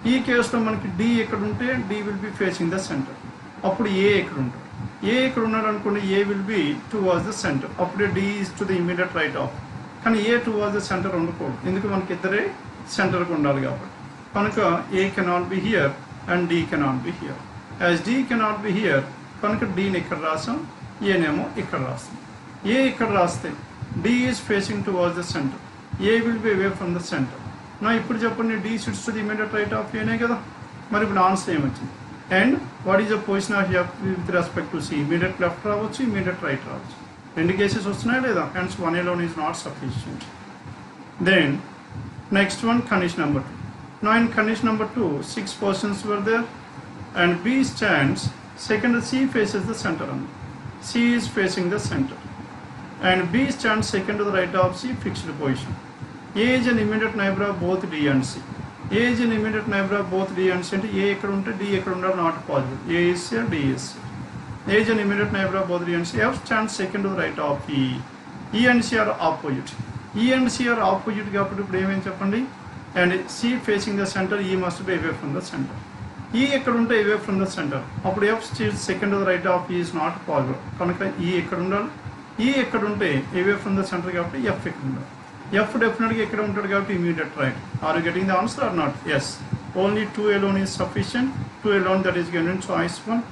Ee case lo manaki D ekkada unte, D will be facing the center. Appudu A ekkada untaru. A ekkada unnadu anukondi, A will be towards the center. Appudu D is to the immediate right of. Kani A towards the center undakodu. Enduku manaki iddare center ku undali kabatti. Kanuka A cannot be here and D cannot be here. As D cannot be here, kanuka D ni ikkada rasam, A nemo ikkada rasam. A ikkada raste, D is facing towards the center. A will be away from the center. Now ఇప్పుడు చెప్పండి, D sits to the immediate right of A నే కదా. మరి ఇప్పుడు answer ఏమొచ్చింది? And what is the position of F with respect to C? Immediate left రావచ్చు, immediate right రావచ్చు. రెండు కేసెస్ వస్తున్నాయా లేదా? Hence 1 alone is not sufficient. Then next one, condition number 2. Now in condition number 2, 6 persons were there, and B stands second. C faces the center. C is facing the center, and B stands second to the right of C, fixed position. A is an immediate neighbor of both D and C. A is an immediate neighbor of both D and C. And A ekkada unte, D ekkada undaru, not possible. A is here, D is here. A is an immediate neighbor of both D and C. F stands second to the right of E. E and C are opposite. E and C are opposite కాబట్టి ఇప్పుడు ఏమేం చెప్పండి? And C facing the center, E must be away from the center. E ekkada unte away from the center. అప్పుడు F stands second to the right of E is not possible. కనుక E ekkada ఉండాలి? E ekkada unte away from the center కాబట్టి F ekkada ఉండాలి? F definitely ekkada untadu kabatti immediate right. Are you getting the answer or not? Yes. Only 2 alone is sufficient. 2 alone, that is given choice 1.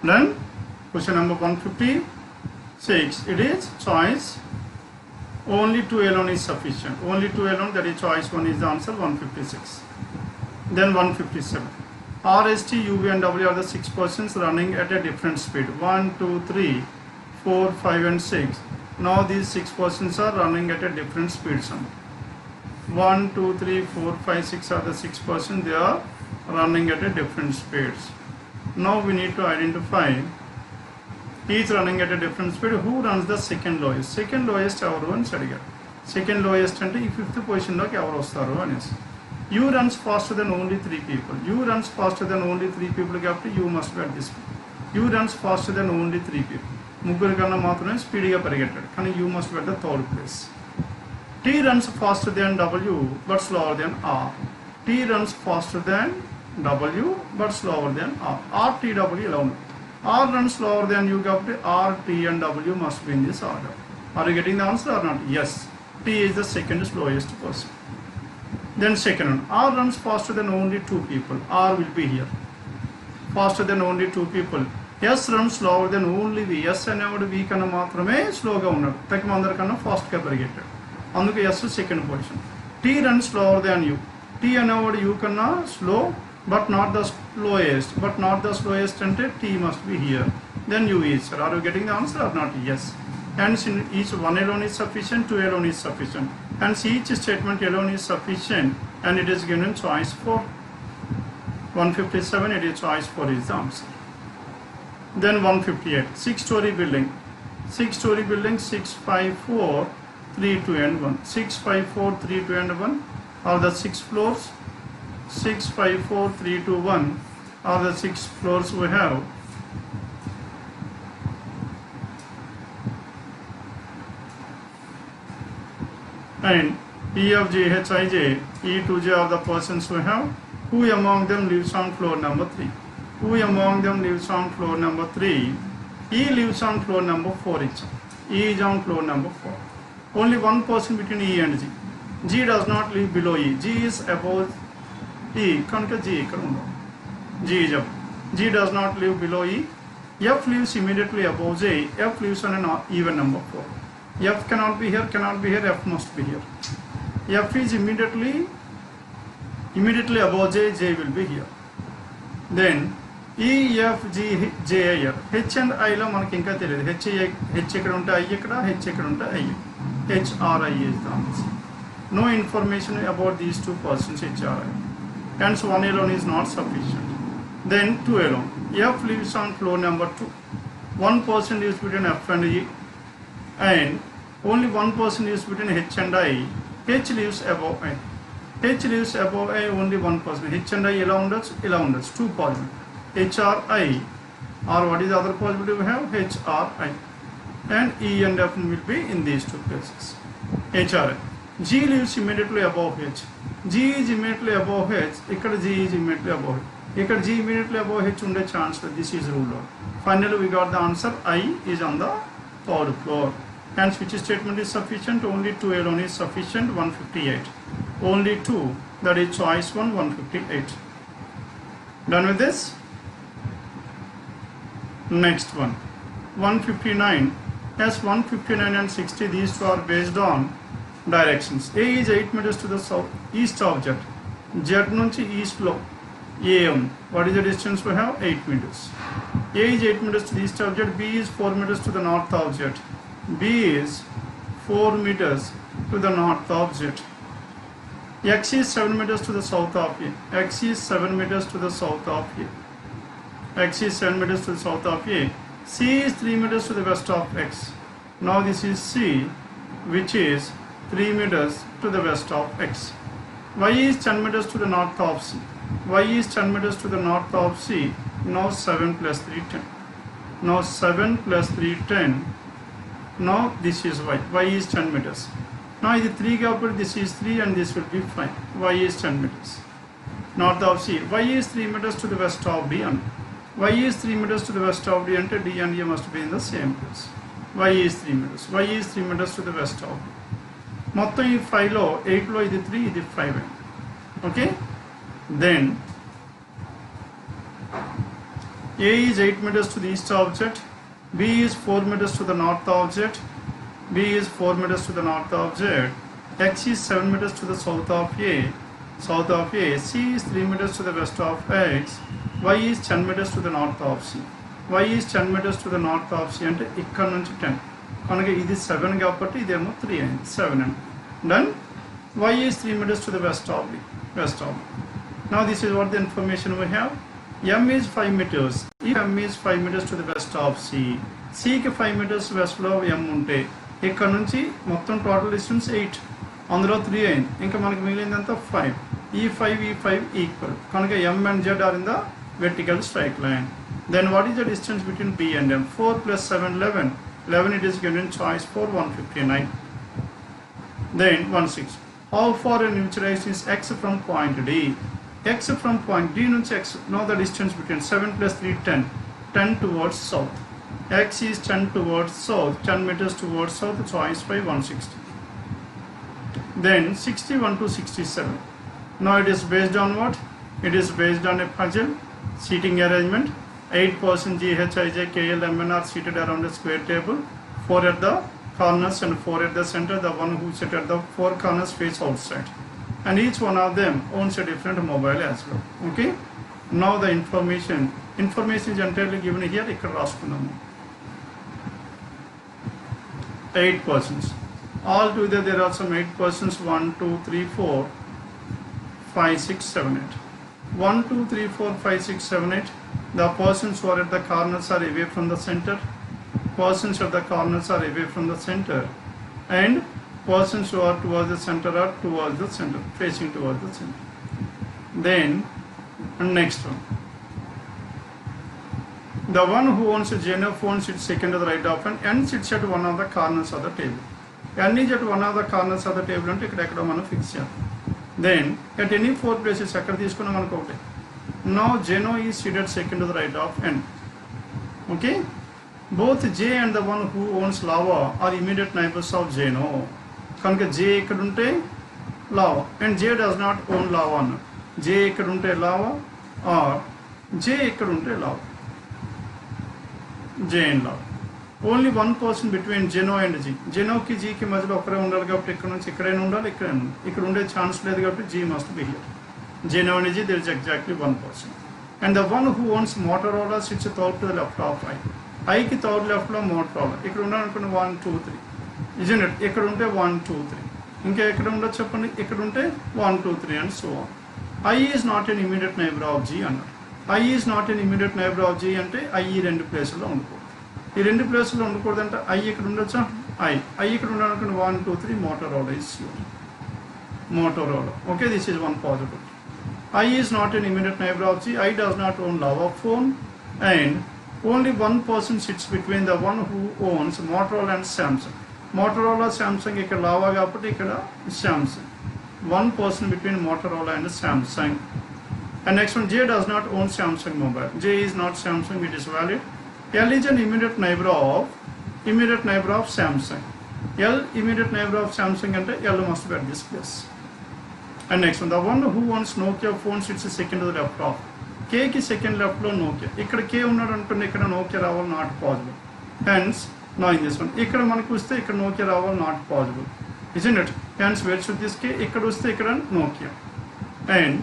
Then question number 156, it is choice only 2 alone is sufficient. Only 2 alone, that is choice 1 is the answer. 156. Then 157. R, S, T, U, V and W are the 6 persons running at a different speed. 1, 2, 3, 4, 5 and 6. Now these 6 persons are running at a different speed. 1, 2, 3, 4, 5, 6 are the 6 persons. They are running at a different speeds. Now we need to identify each running at a different speed. Who runs the second lowest? Second lowest evaru ani adigaru. Second lowest ante ee fifth position loki evaru vastaru anesi. U runs faster than only 3 people. U runs faster than only 3 people kabatti U must be at this speed. U runs faster than only 3 people. ముగ్గురు కన్నా మాత్రమే స్పీడ్గా పరిగెట్టాడు, కానీ U must be at the third place. T runs faster than W but slower than R. T runs faster than W but slower than R. R, T, W ఇలా ఉంది. R runs slower than U కాబట్టి R, T and W must be in this order. Are you getting the answer or not? Yes. T is the second slowest person. Then second one, R runs faster than only 2 people. R will be here. Faster than only 2 people. S runs slower than only V. S అనేవాడు V కన్నా మాత్రమే స్లోగా ఉన్నాడు. తక్కువ అందరికన్నా ఫాస్ట్గా పరిగెట్టాడు. అందుకే S second position. T runs slower than U. T అనేవాడు U కన్నా slow but not the slowest. But not the slowest ante T must be here. Then U is. Are you getting the answer or not? Yes. Hence in each 1 alone is sufficient, 2 alone is sufficient. Hence each statement alone is sufficient and it is given choice 4. 157, it is choice 4 is the answer. Then 158, 6-story building. 6-story building, 6, 5, 4, 3, 2 and 1. 6, 5, 4, 3, 2 and 1 are the 6 floors. 6, 5, 4, 3, 2, 1 are the 6 floors we have. And E of G, H, I, J, E to J are the persons we have. Who among them lives on floor number 3? Who among them lives on floor number 3? E lives on floor number 4. E is on floor number 4. Only one person between E and G. G does not live below E. G is above E. Kanka G ikkada undavu. G is above. G does not live below E. F lives immediately above J. F lives on an even number 4. F cannot be here, cannot be here, F must be here. F is immediately above J, J will be here. Then E, F, G, J here. H and I lo manaki inka teliyadu. H ekkada unte I ekkada, H ekkada unte I. H, R, I is the answer. No information about these 2 persons, H, R, I. Hence 1 alone is not sufficient. Then 2 alone. F lives on floor number 2. 1 person lives between F and E. And only 1 person lives between H and I. H lives above I. H lives above I, only 1 person. H and I ela undachu 2 possible. H, R, I, or what is the other possibility we have? H, R, I. And E and F will be in these 2 places. H, R, I. G lives immediately above H. G is immediately above H. Ikkada G is immediately above H. Ikkada G immediately above H unde chance. This is ruled out. Finally we got the answer. I is on the 3rd floor. Hence which statement is sufficient? Only 2 alone is sufficient. 158. Only 2, that is choice 1, 158. Done with this? Next one, 159. As 159 and 60, these 2 are based on directions. A is 8 meters to the south east of Z. Z nunchi east lo AM. What is the distance we have? 8 meters. A is 8 meters to the east of Z. B is 4 meters to the north of Z. B is 4 meters to the north of Z. X is 7 meters to the south of A. X is 7 meters to the south of A. X is 7 meters to the south of A. C is 3 meters to the west of X. Now this is C, which is 3 meters to the west of X. Y is 10 meters to the north of C. Y is 10 meters to the north of C. Now 7 plus 3, 10. Now 7 plus 3, 10. Now this is Y. Y is 10 meters. Now this 3 కాబట్టి this is 3 and this will be 5. Y is 10 meters. North of C. Y is 3 meters to the west of D and Y is 3 meters to the west of D and D and E must be in the same place. Y is 3 meters. Y is 3 meters to the west of D. మొత్తం ఈ 5లో 8లో ఇది 3 ఇది 5. Okay? Then A is 8 meters to the east object, B is 4 meters to the north object, B is 4 meters to the north object, X is 7 meters to the south of A, C is 3 meters to the west of X, Y is 10 meters to the north of C. Y is 10 meters to the north of C అంటే ఇక్కడ నుంచి 10 కనుక ఇది 7 కాబట్టి ఇదేమో 3 అయింది 7 అండి then Y is 3 meters to the west of B. Now this is what the information we have. M is 5 meters. If M is 5 meters to the west of C, C కి 5 meters west లో M ఉంటే ఇక్కడ నుంచి మొత్తం total distance 8 అందులో 3 అయింది ఇంకా మనకి మిగిలిందంతా 5 ఈ 5 ఈక్వల్ కనుక M and Z are in the vertical straight line. Then what is the distance between B and M? 4 plus 7, 11. 11 it is given choice for 159. Then 16. How far an inch is X from point D? X from point D nunchi X. Know the distance between 7 plus 3, 10. 10 towards south. X is 10 towards south. 10 meters towards south. Choice by 160. Then 61 to 67. Now it is based on what? It is based on a puzzle seating arrangement. 8 persons 𝐒𝐿 are seated around a square table. 4 at the corners and 4 at the center. The one who sat at the 4 corners face outside. And each one of them owns a different mobile as well. Okay. Now the information is entirely given here. ఇక్కడ రాసుకున్నాము 8 persons. All together there are some 8 persons. 1, 2, 3, 4, 5, 6, 7, 8. 1, 2, 3, 4, 5, 6, 7, 8. The persons who are at the corners are away from the center. Persons at the corners are away from the center. And persons who are towards the center are towards the center, facing towards the center. Then, next one. The one who owns a Geno phone sits second to the right of and sits at one of the corners of the table. N is at one of the corners of the table and ikkada మనం fix చేయాలి. Then, at any 4 places ఎక్కడ తీసుకున్నా మనకు ఒకటే. Now Geno is seated second to the right of N. Okay? Both J and the one who owns lava are immediate neighbors of Geno. కనుక J ఇక్కడ ఉంటే lava and J does not own lava అన్నారు. J ఇక్కడ ఉంటే lava or J ఇక్కడ ఉంటే lava. J and lava. Only one person between Geno and G. Geno కి G కి మధ్యలో ఒకరే ఉండాలి కాబట్టి ఇక్కడ నుంచి ఇక్కడైనా ఉండాలి ఇక్కడైనా ఉండాలి. ఇక్కడ ఉండే ఛాన్స్ లేదు కాబట్టి G must be here. Geno and G there is exactly one person. And the one who owns Motorola sits third to the left of I. I కి థర్డ్ లెఫ్ట్ లో Motorola. ఇక్కడ ఉండాలనుకున్న 1, 2, 3. Isn't it? ఇక్కడ ఉంటే 1, 2, 3. ఇంకా ఎక్కడ ఉండొచ్చు చెప్పండి ఇక్కడ ఉంటే 1, 2, 3 and so on. I is not an immediate neighbor of G అన్నారు. I is not an immediate neighbor of G అంటే I ఈ రెండు ప్లేసుల్లో ఉండకూడదు. ఈ రెండు ప్లేసుల్లో ఉండకూడదు అంటే I ఇక్కడ ఉండొచ్చా I ఇక్కడ ఉండాలనుకున్న 1, 2, 3 Motorola is here. Motorola. Okay, this is one possible. I is not an immediate neighbor of G. I does not own lava phone and only one person sits between the one who owns Motorola and Samsung. Motorola, Samsung ఇక్కడ lava కాబట్టి ఇక్కడ Samsung. One person between Motorola and Samsung. And next one, J does not own Samsung mobile. J is not Samsung, it is valid. L is an immediate neighbor of Samsung. L immediate neighbor of Samsung and L must be at this place. And next one, the one who owns Nokia phone sits second to the left of. K కి second left లో Nokia. ఇక్కడ K ఉన్నాడు అనుకుంటే ఇక్కడ Nokia రావాలి not possible. Hence, now in this one, ఇక్కడ మనకు వస్తే ఇక్కడ Nokia రావాలి not possible. Isn't it? Hence, where should this K? ఇక్కడ వస్తే ఇక్కడ Nokia. And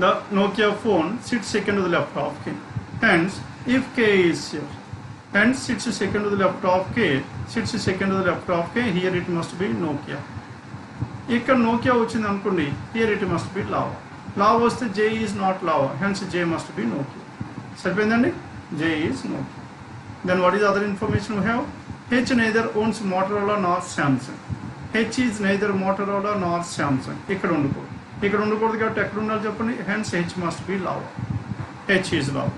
the Nokia phone sits second to the left of K. Hence, if K is here, hence sits second to the left of K, here it must be Nokia. ఇక్కడ Nokia వచ్చింది అనుకోండి, here it must be lava. Lava వస్తే J is not lava, hence J must be Nokia. సరిపోయిందండి? J is Nokia. Then what is other information we have? H neither owns Motorola nor Samsung. H is neither Motorola nor Samsung. ఇక్కడ ఉండకూడదు కాబట్టి ఎక్కడ ఉండాలి చెప్పండి? Hence H must be lava. H is lava.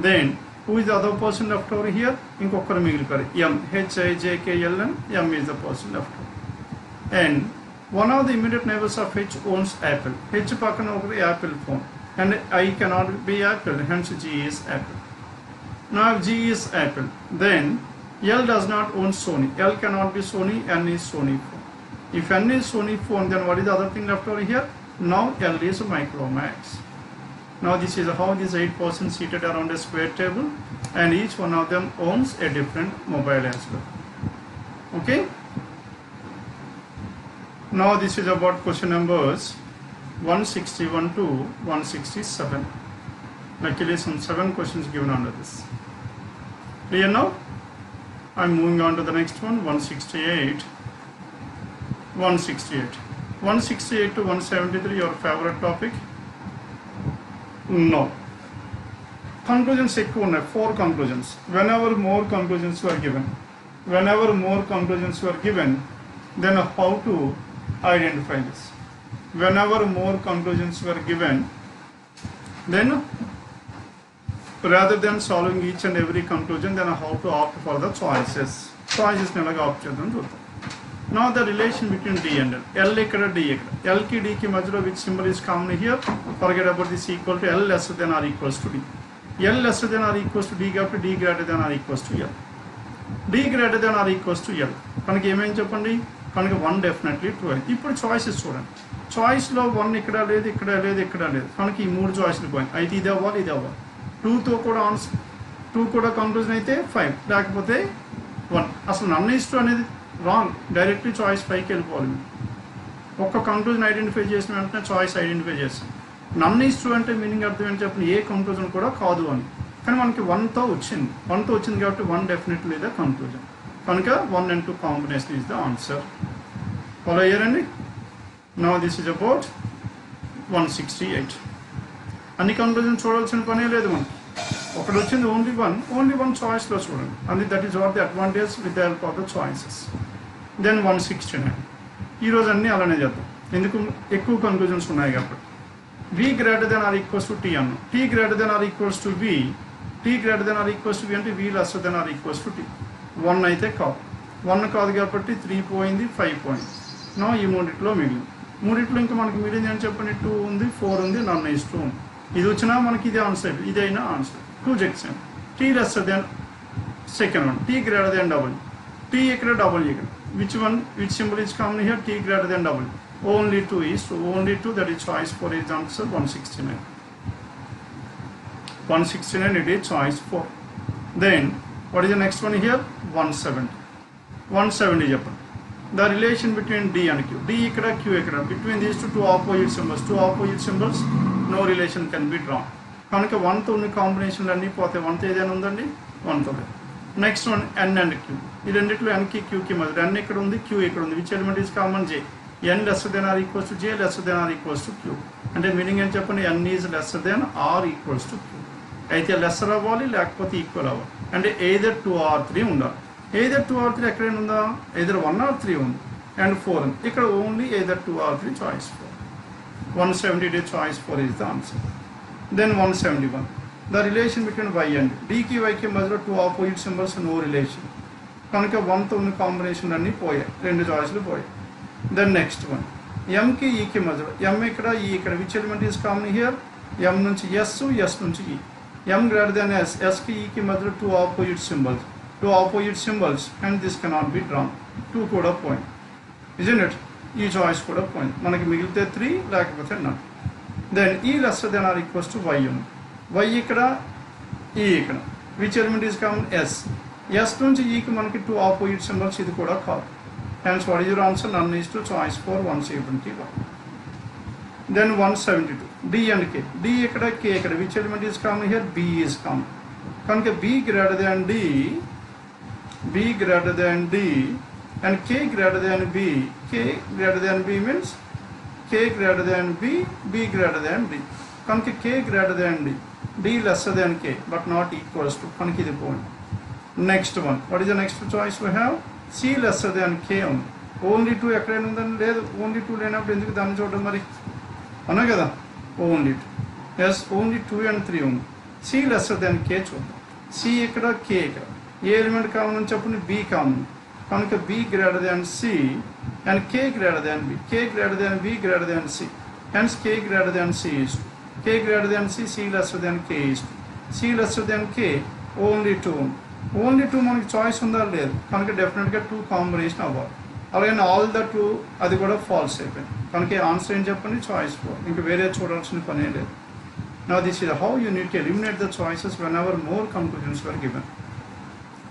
Then who is the other person left over here? ఇంకొకరు మిగిలిపోయారు. M. 𝐒𝐿 M is the person left over. And one of the immediate neighbors of H owns Apple. H పక్కన ఒకటి Apple phone. And I cannot be Apple, hence G is Apple. Now if G is Apple, then L does not own Sony. L cannot be Sony, N is Sony phone. If N is Sony phone, then what is the other thing left over here? Now L is Micromax. Now this is how these 8 persons seated around a square table, and each one of them owns a different mobile as well. Okay. Now this is about question numbers 161 to 167. Luckily some 7 questions given under this. Clear now? I'm moving on to the next one, 168. 168 to 173, your favorite topic? No. Conclusions ఎక్కువ ఉన్నాయి, 4 conclusions. Whenever more conclusions were given, then how to identify this? Whenever more conclusions were given, then rather than solving each and every conclusion, then how to opt for the choices. Choices ఎలాగా opt చేద్దాం చూద్దాం. Now the relation between D and L. L ఇక్కడ D ఇక్కడ. L కి D కి మధ్యలో which symbol is common here? Forget about this equal to L lesser than or equals to D. L lesser than or equals to D కాబట్టి D greater than or equals to L. D greater than or equals to L. కనుక ఏమేం చెప్పండి? కనుక 1 definitely true. ఇప్పుడు choices చూడండి. చాయిస్లో 1 ఇక్కడ లేదు, ఇక్కడ లేదు, ఇక్కడ లేదు. కనుక ఈ 3 చాయిస్లు పోయింది. అయితే ఇది అవ్వాలి, ఇది అవ్వాలి. 2తో కూడా ఆన్సర్, 2 కూడా కంక్లూజన్ అయితే 5, లేకపోతే 1. అసలు నన్ను ఇష్టం అనేది రాంగ్. డైరెక్ట్లీ చాయిస్ 5కి వెళ్ళిపోవాలి. ఒక్క కంక్లూజన్ ఐడెంటిఫై చేసిన వెంటనే చాయిస్ ఐడెంటిఫై చేస్తాం. నన్ను ఇష్టం అంటే మీనింగ్ అర్థం ఏంటి చెప్పిన, ఏ కంక్లూజన్ కూడా కాదు అని. కానీ మనకి 1తో వచ్చింది కాబట్టి 1 డెఫినెట్లీ ద కంక్లూజన్. కనుక 1 and 2 combination is the answer. Follow అయ్యారండి? Now this is about 168. అన్ని కంక్లూజన్ చూడాల్సిన పనే లేదు మనకి. ఒకటి వచ్చింది ఓన్లీ వన్ చాయిస్లో చూడండి. And that is what the advantage with the help of the choices. Then 169. ఈరోజు అన్నీ అలానే చేద్దాం, ఎందుకు ఎక్కువ కంక్లూజన్స్ ఉన్నాయి కాబట్టి. V greater than or equals to T అన్నాం. T greater than or equals to V. T greater than or equals to V అంటే V lesser than or equals to T. 1 అయితే కాదు. 1 కాదు కాబట్టి 3 పోయింది, 5 పోయింది. నో ఈ మూడిట్లో మిగిలింది. మూడిట్లో ఇంకా మనకి మిగిలింది అని చెప్పండి, 2 ఉంది, 4 ఉంది, నన్ను ఇష్టం ఉంది. ఇది వచ్చినా మనకి ఇది ఆన్సర్, ఇదైనా answer. 2 checks. T lesser than second one. T greater than double. T ఇక్కడ double ఇక్కడ. Which symbol is common here? T greater than double. Only 2 is true. Only 2, that is choice 4 is answer 169. 169 it is choice 4. Then what is the next one here? 170. 170 చెప్పండి. The relation between D and Q. D ఇక్కడ, Q ఇక్కడ. Between these two opposite symbols, no relation can be drawn. కనుక 1తో ఉన్న కాంబినేషన్లు అన్నీ పోతే 1తో ఏదైనా ఉందండి? 1తో లేదు. Next one N and Q. ఈ రెండిట్లో Nకి Qకి మధ్య N ఇక్కడ ఉంది, Q ఇక్కడ ఉంది. Which element is common? J. N lesser than or equals to J, lesser than or equals to Q. అంటే మీనింగ్ ఏం చెప్పండి? N is lesser than or equals to Q. అయితే లెస్సర్ అవ్వాలి, లేకపోతే ఈక్వల్ అవ్వాలి. అంటే either 2 or 3 ఉండాలి. either 2 or 3 ఎక్కడైనా ఉందా? either 1 or 3 ఉంది, అండ్ 4 ఉంది. ఇక్కడ only either 2 or 3, choice 4. 170 choice 4 is the answer. Then 171. The relation between Y and Dకి Yకి మధ్యలో 2 ఆపోజిట్ సింబల్స్, నో రిలేషన్. కనుక 1తో ఉన్న కాంబినేషన్ అన్నీ పోయాయి, 2 చాయిస్లు పోయాయి. దెన్ నెక్స్ట్ వన్ Mకి Eకి మధ్యలో, M ఇక్కడ, E ఇక్కడ. Which element is common here? M నుంచి S, S నుంచి E. M greater than S. Sకి Eకి మధ్యలో 2 opposite symbols, and this cannot be drawn. 2 కూడా పోయింది, ఇజంట్ ఇట్? ఈ చాయిస్ కూడా పోయింది. మనకి మిగిలితే 3, లేకపోతే none. Then E lesser than or equals to Y ఉంది. Y ఇక్కడ, E ఇక్కడ. Which element is common? S. S నుంచి Eకి మనకి 2 ఆపోజిట్ సింబల్స్, ఇది కూడా కాదు. Hence what is your answer? None is to choice 4, 171. Then 172. D and K. D ikkada, K ikkada. Which element is common here? B is common. Kanka B greater than D, and K greater than B. K greater than B means K greater than B, B greater than D. Kanka K greater than D. D lesser than K, but not equals to. Kanka the point. Next one. What is the next choice we have? C lesser than K ఉంది. Only 2 ఎక్కడైనా ఉందని లేదు. Only 2 లేనప్పుడు ఎందుకు దాన్ని చూడడం మరి? అన్నా కదా, ఓన్లీ 2. ఎస్, ఓన్లీ 2 and 3 ఉంది. C lesser than K చూద్దాం. C ఇక్కడ, K ఇక్కడ. ఏ ఎలిమెంట్ కామన్ అని చెప్పండి? B common. కనుక B greater than C and K greater than B. K greater than B greater than C. Hence K greater than C is 2. K greater than C, C lesser than K is 2. C lesser than K, only 2 ఉంది. Only 2 మనకి choice ఉందా? లేదు. కనుక డెఫినెట్గా 2 combination అవ్వాలి. అలాగే all the 2 అది కూడా ఫాల్స్ అయిపోయింది. కనుక ఆన్సర్ ఏం చెప్పండి? చాయిస్ 4. ఇంకా వేరే చూడాల్సిన పనే లేదు. Now this is how you need to eliminate the choices whenever more conclusions were given.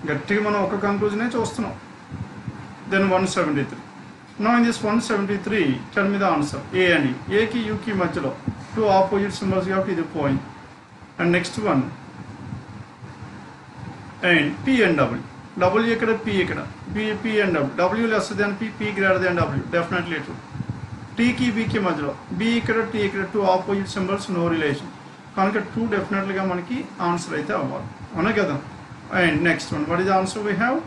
గట్టిగా మనం ఒక కంక్లూజనే చూస్తున్నాం. Then 173. Now in this 173, tell me the answer. A and E. A ki U ki మధ్యలో two opposite symbols you have to ఇది point. And next one. And P and W. W ఇక్కడ P ఇక్కడ. P and W. W less than P, P greater than W. Definitely true. T ki B ki మధ్యలో B ఇక్కడ T ఇక్కడ two opposite symbols, no relation. కనుక 2 డెఫినెట్లీగా మనకి answer అయితే అవ్వాలి, అవునా కదా. And next one, what is answer we have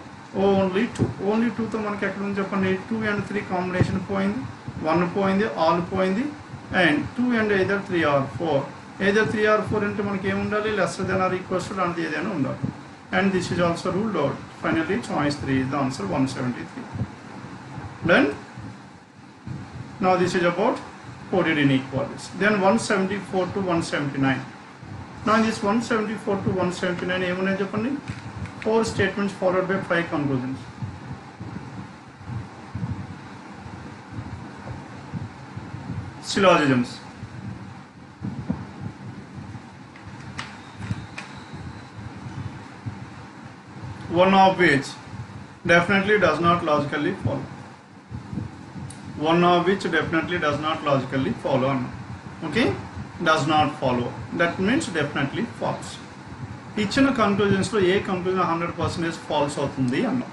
only 2. Only 2తో మనకి ఎక్కడ ఉంది చెప్పండి. 2 and 3 కాంబినేషన్ పోయింది, 1 పోయింది, ఆల్ పోయింది. And 2 and either 3 or 4. either 3 or 4 అంటే మనకి ఏముండాలి, lesser than or equals to లాంటిది ఏదైనా ఉండాలి. And this is also ruled out. Finally choice 3 is the answer, 173. Then now this is about coded inequalities. Then 174 to 179. Now in this 174 to 179 ఏమున్నాయి చెప్పండి. 4 statements followed by 5 conclusions. Syllogisms. One of which definitely does not logically follow. One of which definitely does not logically follow. Okay, does not follow, that means definitely false. ఇచ్చిన కంక్లూజన్స్లో a conclusion 100% falls అవుతుంది అన్నాం.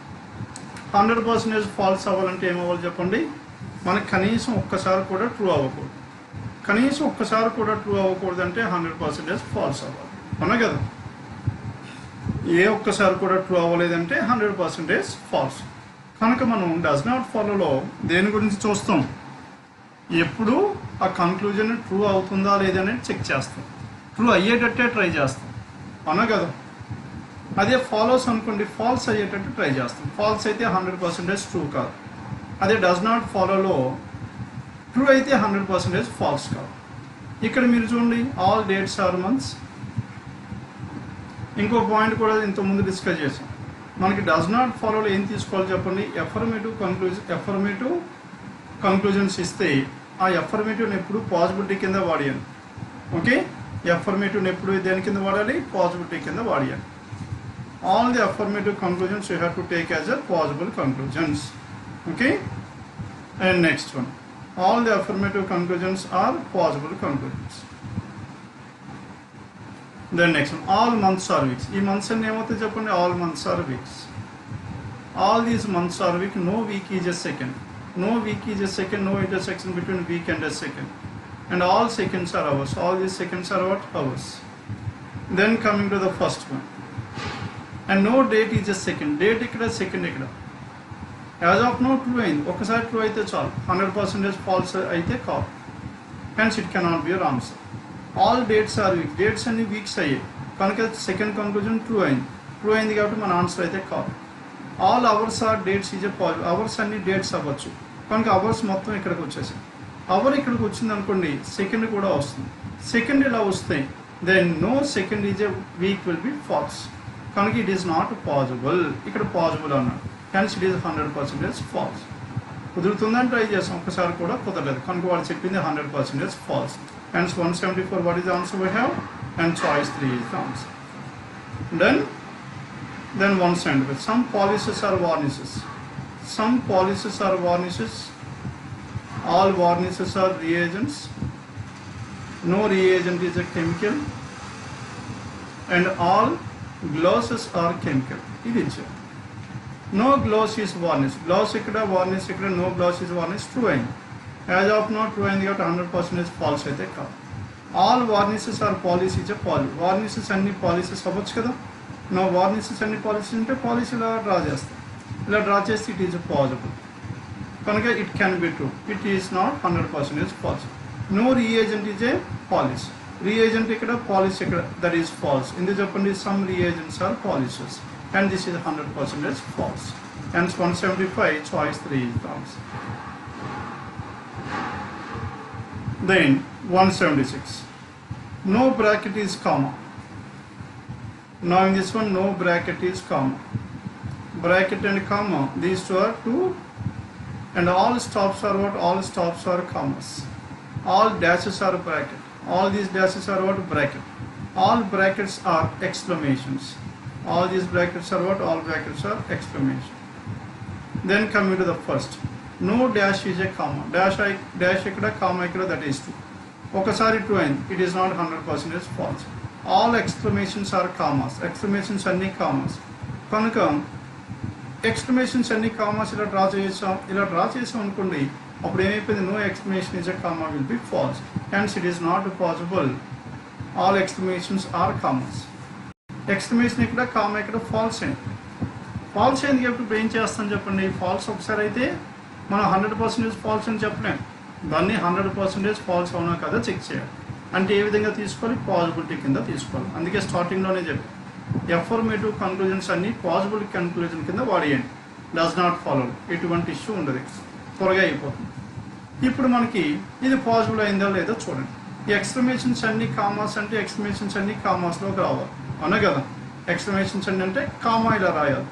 100% falls అవ్వాలంటే ఏమవ్వాలి చెప్పండి. మనకు కనీసం ఒక్కసారి కూడా ట్రూ అవ్వకూడదు. కనీసం ఒక్కసారి కూడా ట్రూ అవ్వకూడదు అంటే 100% ఫాల్స్ అవ్వాలి, అవునా కదా. ఏ ఒక్కసారి కూడా ట్రూ అవ్వలేదంటే 100% ఫాల్స్. కనుక మనం డస్ నాట్ ఫాలోలో దేని గురించి చూస్తాం, ఎప్పుడు ఆ కంక్లూజన్ ట్రూ అవుతుందా లేదనేది చెక్ చేస్తాం. ట్రూ అయ్యేటట్టే ట్రై చేస్తాం, అవునా కదా. అదే ఫాలోస్ అనుకోండి, ఫాల్స్ అయ్యేటట్టు ట్రై చేస్తాం. ఫాల్స్ అయితే 100% ట్రూ కాదు. అదే డస్ నాట్ ఫాలోలో ట్రూ అయితే 100% ఫాల్స్ కాదు. ఇక్కడ మీరు చూడండి, ఆల్ డేట్స్ ఆర్ మంత్స్. ఇంకో పాయింట్ కూడా ఇంతకుముందు డిస్కస్ చేసాం. మనకి డస్ నాట్ ఫాలోలో ఏం తీసుకోవాలి చెప్పండి. ఎఫర్మేటివ్ కంక్లూజన్స్ ఇస్తే ఆ ఎఫర్మేటివ్ని ఎప్పుడు పాజిబిలిటీ కింద వాడాలి. ఓకే, ఎఫర్మేటివ్ని ఎప్పుడు దేని కింద వాడాలి, పాజిబిలిటీ కింద వాడాలి. All the affirmative conclusions you have to take as a possible conclusions. Okay, and next one, all the affirmative conclusions are possible conclusions. Then next one, all months are weeks. ఈ months అన్ని ఏమవుతాయి చెప్పండి, all months are weeks. All these months are week, no week is a second. No week is a second, no intersection between week and a second. And all seconds are hours. All these seconds are what? Hours. Then coming to the first one. And no date is a second. Date ikkada, second ikkada. As of now true అయింది. ఒకసారి true అయితే చాలు. 100% falls అయితే కాదు. Hence it cannot be your answer. All dates are weeks. Dates అన్ని weeks అయ్యాయి కనుక second conclusion true అయింది. ట్రూ అయింది కాబట్టి మన ఆన్సర్ అయితే కాదు. All hours are dates is a possible. Hours అన్ని డేట్స్ అవ్వచ్చు కనుక అవర్స్ మొత్తం ఇక్కడికి వచ్చేసాయి. అవర్ ఇక్కడికి వచ్చింది అనుకోండి, సెకండ్ కూడా వస్తుంది. సెకండ్ ఇలా వస్తే then no second is a week will be false. కనుక ఇట్ ఈస్ నాట్ పాజిబుల్. ఇక్కడ పాజిబుల్ అన్నాడు, హెన్స్ ఇట్ ఈస్ 100% ఫాల్స్. కుదురుతుందని ట్రై చేస్తాం, ఒక్కసారి కూడా కుదరలేదు కనుక వాళ్ళు చెప్పింది 100% false. Hence 174 what is the answer we have, and choice 3 is the answer. Then 175. Some policies are varnishes. Some policies are varnishes. All varnishes are reagents. No reagent is a chemical. And all glosses are chemical. ఇది ఇచ్చారు. No gloss is varnish. Gloss ఇక్కడ, varnish ఇక్కడ, no gloss is varnish. True అయింది. As of now true అయింది కాబట్టి 100% false అయితే కాదు. All varnishes are policies is a poly. Varnishes అన్ని policies అవ్వచ్చు కదా. నో వార్నిషెస్ అన్ని పాలసీ ఉంటే పాలసీ ఇలా డ్రా చేస్తాం. ఇలా డ్రా చేస్తే ఇట్ ఈజ్ పాజిబుల్ కనుక it can be true. It is not 100% false. No reagent is a policy. Reagent ఇక్కడ, పాలిసీ ఇక్కడ, దట్ ఈస్ ఫాల్స్. ఎందుకు చెప్పండి, some reagents are policies and this is 100% false. And 175 choice 3 is the answer. Then 176. No bracket is comma. Now in this one no bracket is comma. Bracket and comma, these two are two, and all stops are what? All stops are commas. All dashes are bracket. All these dashes are what? Bracket. All brackets are exclamations. All these brackets are what? All brackets are exclamation. Then coming to the first. No dash is a comma. Dash ikkada, comma ikkada, that is true. Okasari true and it is not 100% false. All exclamations are commas. Exclamations anni commas. Kanuka exclamations anni commas ila draw chesam anukondi. No exclamation is a comma will be false. Hence it is not possible. All exclamations are commas. Exclamation ikkada, comma ikkada false and false and you have to brain chestam cheppandi. False okasari aithe మనం 100% falls అని చెప్పలేం. దాన్ని 100% falls అవునా కదా check చేయాలి. అంటే ఏ విధంగా తీసుకోవాలి? పాజిబిలిటీ కింద తీసుకోవాలి. అందుకే స్టార్టింగ్లోనే చెప్పి ఎఫర్మేటివ్ కన్క్లూజన్స్ అన్ని పాజిబుల్ కన్క్లూజన్ కింద వాడేయండి. డస్ నాట్ ఫాలో, ఎటువంటి ఇష్యూ ఉండదు, త్వరగా అయిపోతుంది. ఇప్పుడు మనకి ఇది పాజిబుల్ అయిందా లేదో చూడండి. ఈ ఎక్స్క్లమేషన్స్ అన్ని కామాస్ అంటే ఎక్స్క్లమేషన్స్ అన్ని కామాస్లోకి రావాలి అవునా కదా. ఎక్స్క్లమేషన్స్ అన్ని అంటే కామా ఇలా రాయాలి.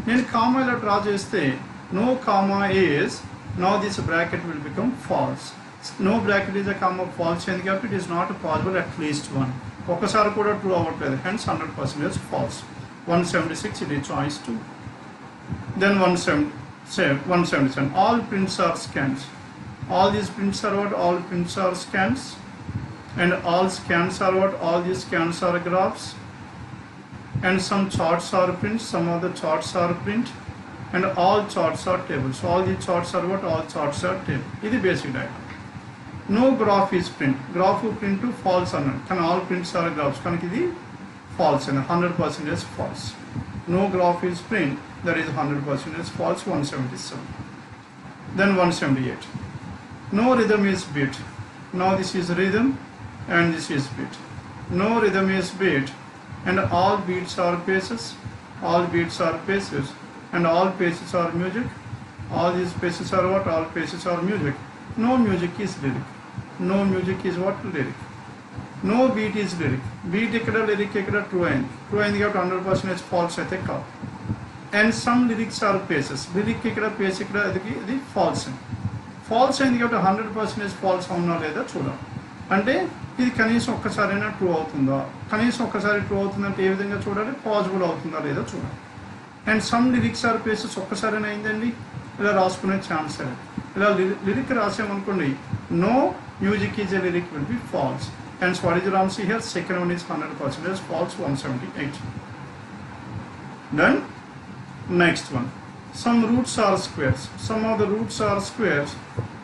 నేను కామా ఇలా డ్రా చేస్తే no comma is, now this bracket will become false. No bracket is a comma false and it is not possible at least one. Okasari kuda true avvatledu, hence 100% is false. 176 it is choice 2. Then 177 all prints are scans. All these prints are what? All prints are scans. And all scans are what? All these scans are graphs. And some charts are prints, some of the charts are print. And all charts are tables. All the charts are what? All charts are table. This is basic diagram. No graph is print. Graph print to false annadu. Can all prints are graphs? Can it be false and 100% is false. No graph is print. That is 100% is false. 177. Then 178. No rhythm is beat. Now this is rhythm and this is beat. No rhythm is beat and all beats are paces. All beats are paces. And all paces are music. All these paces are what? All paces are music. No music is lyric. No music is what? Lyric. No beat is lyric. Beat ikkada, lyric ikkada, true and true and you have 100% is false aithe kaadu. And some lyrics are paces. Lyric ikkada, pace ikkada, ఇది false and false and you have 100% is false avuna leda చూడాలి. అంటే ఇది కనీసం ఒక్కసారైనా true అవుతుందా? కనీసం ఒక్కసారి true అవుతుందంటే ఏ విధంగా చూడాలి? పాజిబుల్ అవుతుందా లేదా చూడాలి. And some lyrics are places ఒక్కసారైనా అయిందండి ఇలా రాసుకునే ఛాన్స్ లేదు. ఇలా లిరిక్ రాసామనుకోండి no music is a lyric will be false. And what is ram C here? Second one is 100% false. 178. Then next one, some roots are squares. Some of the roots are squares.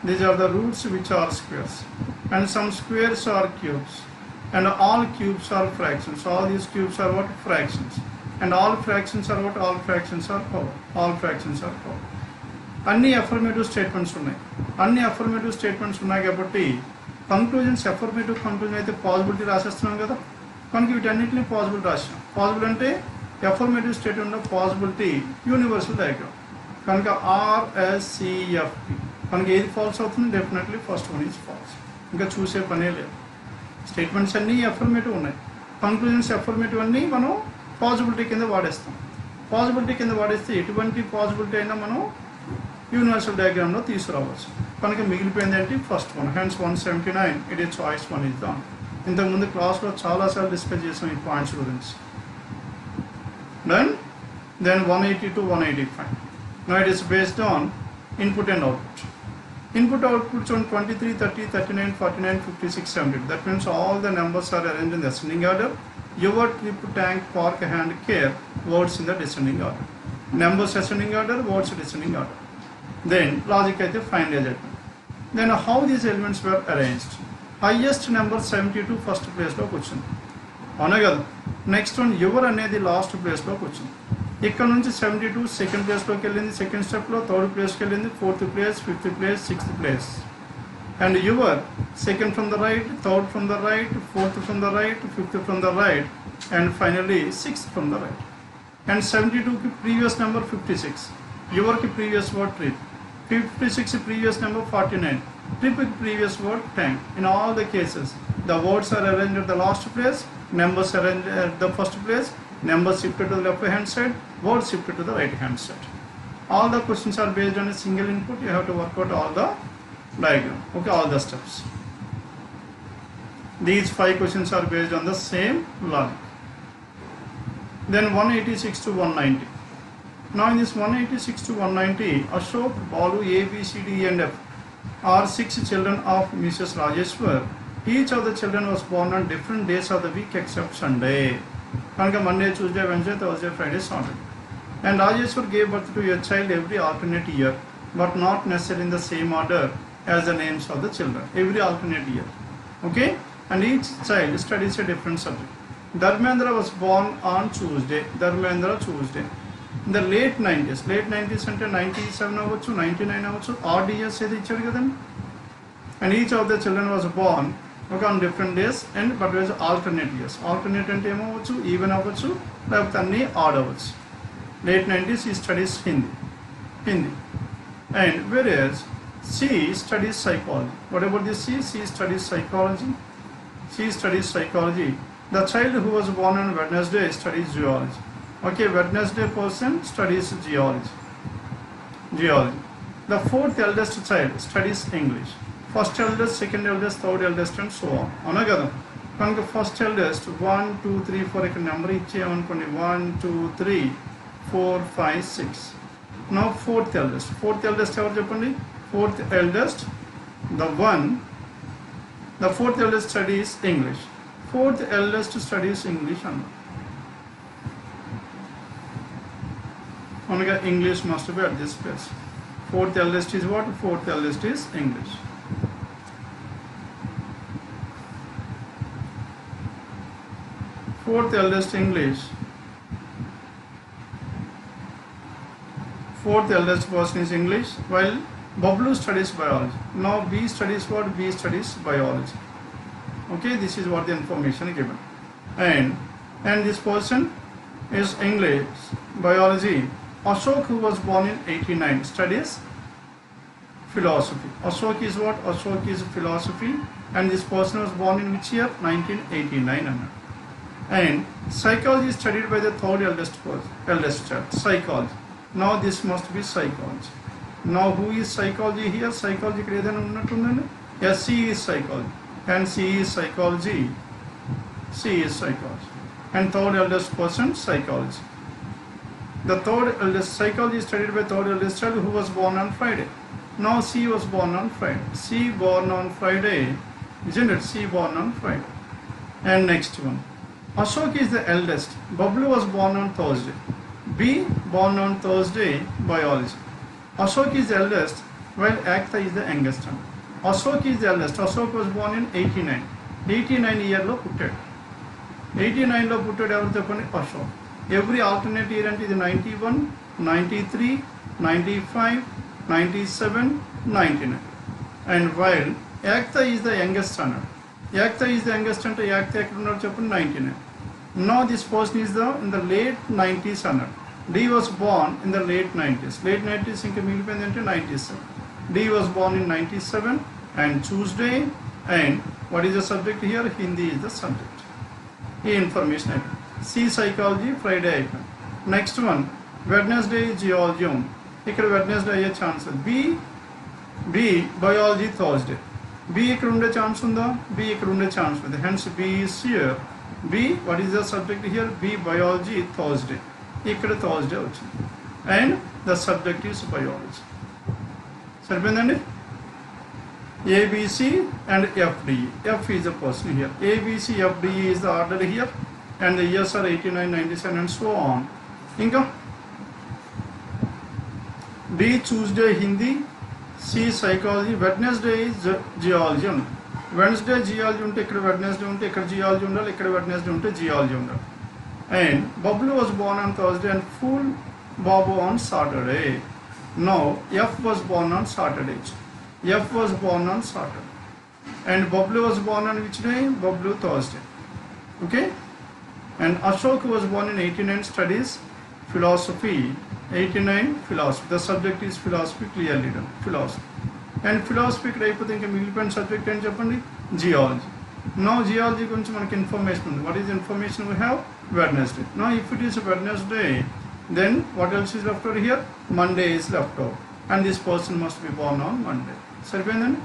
These are the roots which are squares. And some squares are cubes. And all cubes are fractions. All these cubes are what? Fractions. And all fractions are what? All fractions are power. All fractions are power. అన్ని affirmative statements ఉన్నాయి. అన్ని affirmative statements ఉన్నాయి కాబట్టి conclusions affirmative conclusion అయితే possibility రాసేస్తున్నాం కదా. కనుక వీటన్నిటిని possible రాసాం. పాజిబుల్ అంటే అఫర్మేటివ్ స్టేట్మెంట్లో పాజిబిలిటీ యూనివర్సల్ డయాగ్రామ్. కనుక RSCFP కనుక ఏది ఫాల్స్ అవుతుంది? Definitely first one is false. ఇంకా చూసే పనే లేదు. స్టేట్మెంట్స్ అన్నీ అఫర్మేటివ్ ఉన్నాయి. కంక్లూజన్స్ అఫర్మేటివ్ అన్నీ మనం పాజిబిలిటీ కింద వాడేస్తాం. పాజిబిలిటీ కింద వాడేస్తే ఎటువంటి పాజిబిలిటీ అయినా మనం యూనివర్సల్ డయాగ్రామ్లో తీసుకురావచ్చు. కనుక మిగిలిపోయింది ఏంటి? First one. Hence 179 it is choice 1 is done. ఇంతకుముందు క్లాస్లో చాలాసార్లు డిస్కస్ చేసాం ఈ పాయింట్స్ గురించి. Then 180 to 185. Now it is based on input and output. Input outputs on 23, 30, 39, 49, 56, 70. That means all the numbers are arranged in the ascending order. Your trip, tank, park, hand, care, words in the descending order. Numbers ascending order, words descending order. Then logic అయితే find a element. Then how these elements were arranged? Highest number 72 first place లోకి వచ్చింది అవునా కదా. Next one your అనేది last ప్లేస్లోకి వచ్చింది. ఇక్కడ నుంచి 72 సెకండ్ ప్లేస్లోకి వెళ్ళింది. సెకండ్ స్టెప్లో థర్డ్ ప్లేస్కి వెళ్ళింది. Fourth place, fifth place, sixth place. And your second from the right, third from the right, fourth from the right, fifth from the right, and finally sixth from the right. And 72 ki previous number 56. Your ki previous word trip. 56 previous number 49. Trip ki previous word tank. In all the cases, the words are arranged at the last place, numbers arranged at the first place, numbers shifted to the left hand side, words shifted to the right hand side. All the questions are based on a single input. You have to work out all the diagram. Okay, all the steps. These 5 questions are based on the same logic. Then 186 to 190. Now in this 186 to 190, Ashok, Balu, A, B, C, D, and F are 6 children of Mrs. Rajeshwar. Each of the children was born on different days of the week except Sunday. Monday, Tuesday, Wednesday, Thursday, Friday, Saturday. And Rajeshwar gave birth to a child every alternate year, but not necessarily in the same order as the names of the children. Every alternate year. Okay? And each child studies a different subject. Dharmendra was born on Tuesday. Dharmendra Tuesday. In the late 90s. Late 90s అంటే 97 అవ్వచ్చు, 99 అవ్వచ్చు. Add years ఏది ఇచ్చాడు కదండి. And each of the children was born on different days and but was alternate years. Alternate అంటే ఏమవచ్చు, even అవ్వచ్చు, లేకపోతే అన్ని ఆడ్ అవ్వచ్చు. Late 90s he studies Hindi. And whereas C studies psychology. What about this C? C studies psychology. She studies psychology. The child who was born on Wednesday studies geology. Okay, Wednesday person studies geology. The 4th eldest child studies English. First eldest, second eldest, third eldest, and so on. Anagada. Kanka first eldest 1, 2, 3, 4 ఇక్కడ number ఇచ్చేయమనుకోండి 1, 2, 3, 4, 5, 6. Now 4th eldest. 4th eldest ఎవరు చెప్పండి? 4th eldest, the 4th eldest studies English. 4th eldest studies English and only English must be at this place. 4th eldest is what? 4th eldest is English. 4th eldest English. 4th eldest person is English, while Bablu studies biology. Now B studies what? B studies biology. Okay, this is what the information given. And this person is English, biology. Ashok, who was born in 89, studies philosophy. Ashok is what? Ashok is philosophy. And this person was born in which year? 1989. And psychology is studied by the 3rd eldest child. Psychology. Now this must be psychology. Now who is psychology here? Psychology ఇక్కడ ఏదైనా ఉన్నట్టుందండి? Yes, C is psychology. And C is psychology. C is psychology. And 3rd eldest person, psychology. The 3rd eldest psychology is studied by 3rd eldest child who was born on Friday. Now C was born on Friday. C born on Friday. Isn't it? C born on Friday. And next one. Ashok is the eldest. Bablu was born on Thursday. B born on Thursday, biology. Ashok is the eldest, while 𝐒𝐿𝐃 is the youngest. Ashok is the eldest. Ashok was born in 89. 89 year లో పుట్టాడు. 89 లో పుట్టాడు ఎవరు చెప్పండి? Ashok. Every alternate year అంటే ఇది 91, 93, 95, 97, 99. And while 𝐒𝐿𝐃 is the youngest అన్నాడు. 𝐒𝐿𝐃 is the youngest అంటే 𝐒𝐿𝐃 ఎక్కడ ఉన్నాడు చెప్పండి? 99. Now this person is in the late 90s అన్నాడు. D was born in the late 90s. Late 90s ఇంకా మిగిలిపోయింది అంటే 97. D was born in 97 and Tuesday, and what is the subject here? Hindi is the subject. ఈ information అయిపోయింది. C psychology Friday అయిపోయింది. Next one, Wednesday geology ఉంది. ఇక్కడ Wednesday అయ్యే chance ఉంది. B biology Thursday. B ఇక్కడ ఉండే ఛాన్స్ ఉందా? B ఇక్కడ ఉండే ఛాన్స్ ఉంది. Hence B is here. B, what is the subject here? B biology Thursday. ఇక్కడ Thursday వచ్చింది. And the subject is biology. సరిపోయిందండి? ABC and FDE. F is the person here. ABC, FDE is the order here. And the years are 89, 97 and so on. ఇంకా D Tuesday Hindi. C psychology. Wednesday is geology ఉంది. Wednesday geology ఉంటే ఇక్కడ Wednesday ఉంటే ఇక్కడ geology ఉండాలి, ఇక్కడ Wednesday ఉంటే geology ఉండాలి. And Bablu was born on Thursday and full Babu on Saturday. Now F was born on Saturday. F was born on Saturday. And Bablu was born on which day? Bablu Thursday. Okay? And Ashok was born in 89, studies philosophy. 89 philosophy. The subject is philosophy, clearly done. Philosophy. And philosophy ఇక్కడ అయిపోతే ఇంకా మిగిలిపోయిన subject అని చెప్పండి? Geology. Now geology గురించి మనకి information ఉంది. What is the information we have? Wednesday. Now if it is Wednesday, then what else is left over here? Monday is left over. And this person must be born on Monday. సరిపోయిందండి?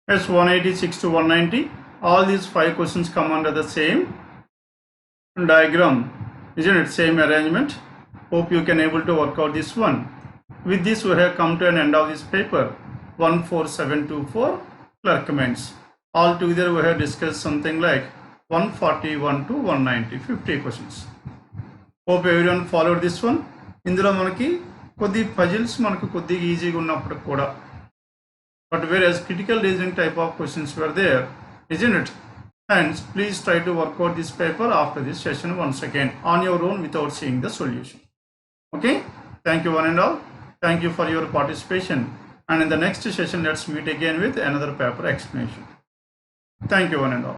Yes, 186 to 190. All these 5 questions come under the same diagram, isn't it? Same arrangement. Hope you can able to work out this one. With this, we have come to an end of this paper. 14724 clerkments. All together we have discussed something like 141 to 190, 50 questions. Hope everyone followed this one. ఇందులో మనకి కొద్ది puzzles మనకు కొద్దిగా ఈజీగా ఉన్నప్పుడు కూడా, but whereas critical reasoning type of questions were there, isn't it? Hence, please try to work out this paper after this session once again on your own without seeing the solution. Okay, thank you one and all. Thank you for your participation, and in the next session let's meet again with another paper explanation. Thank you one and all.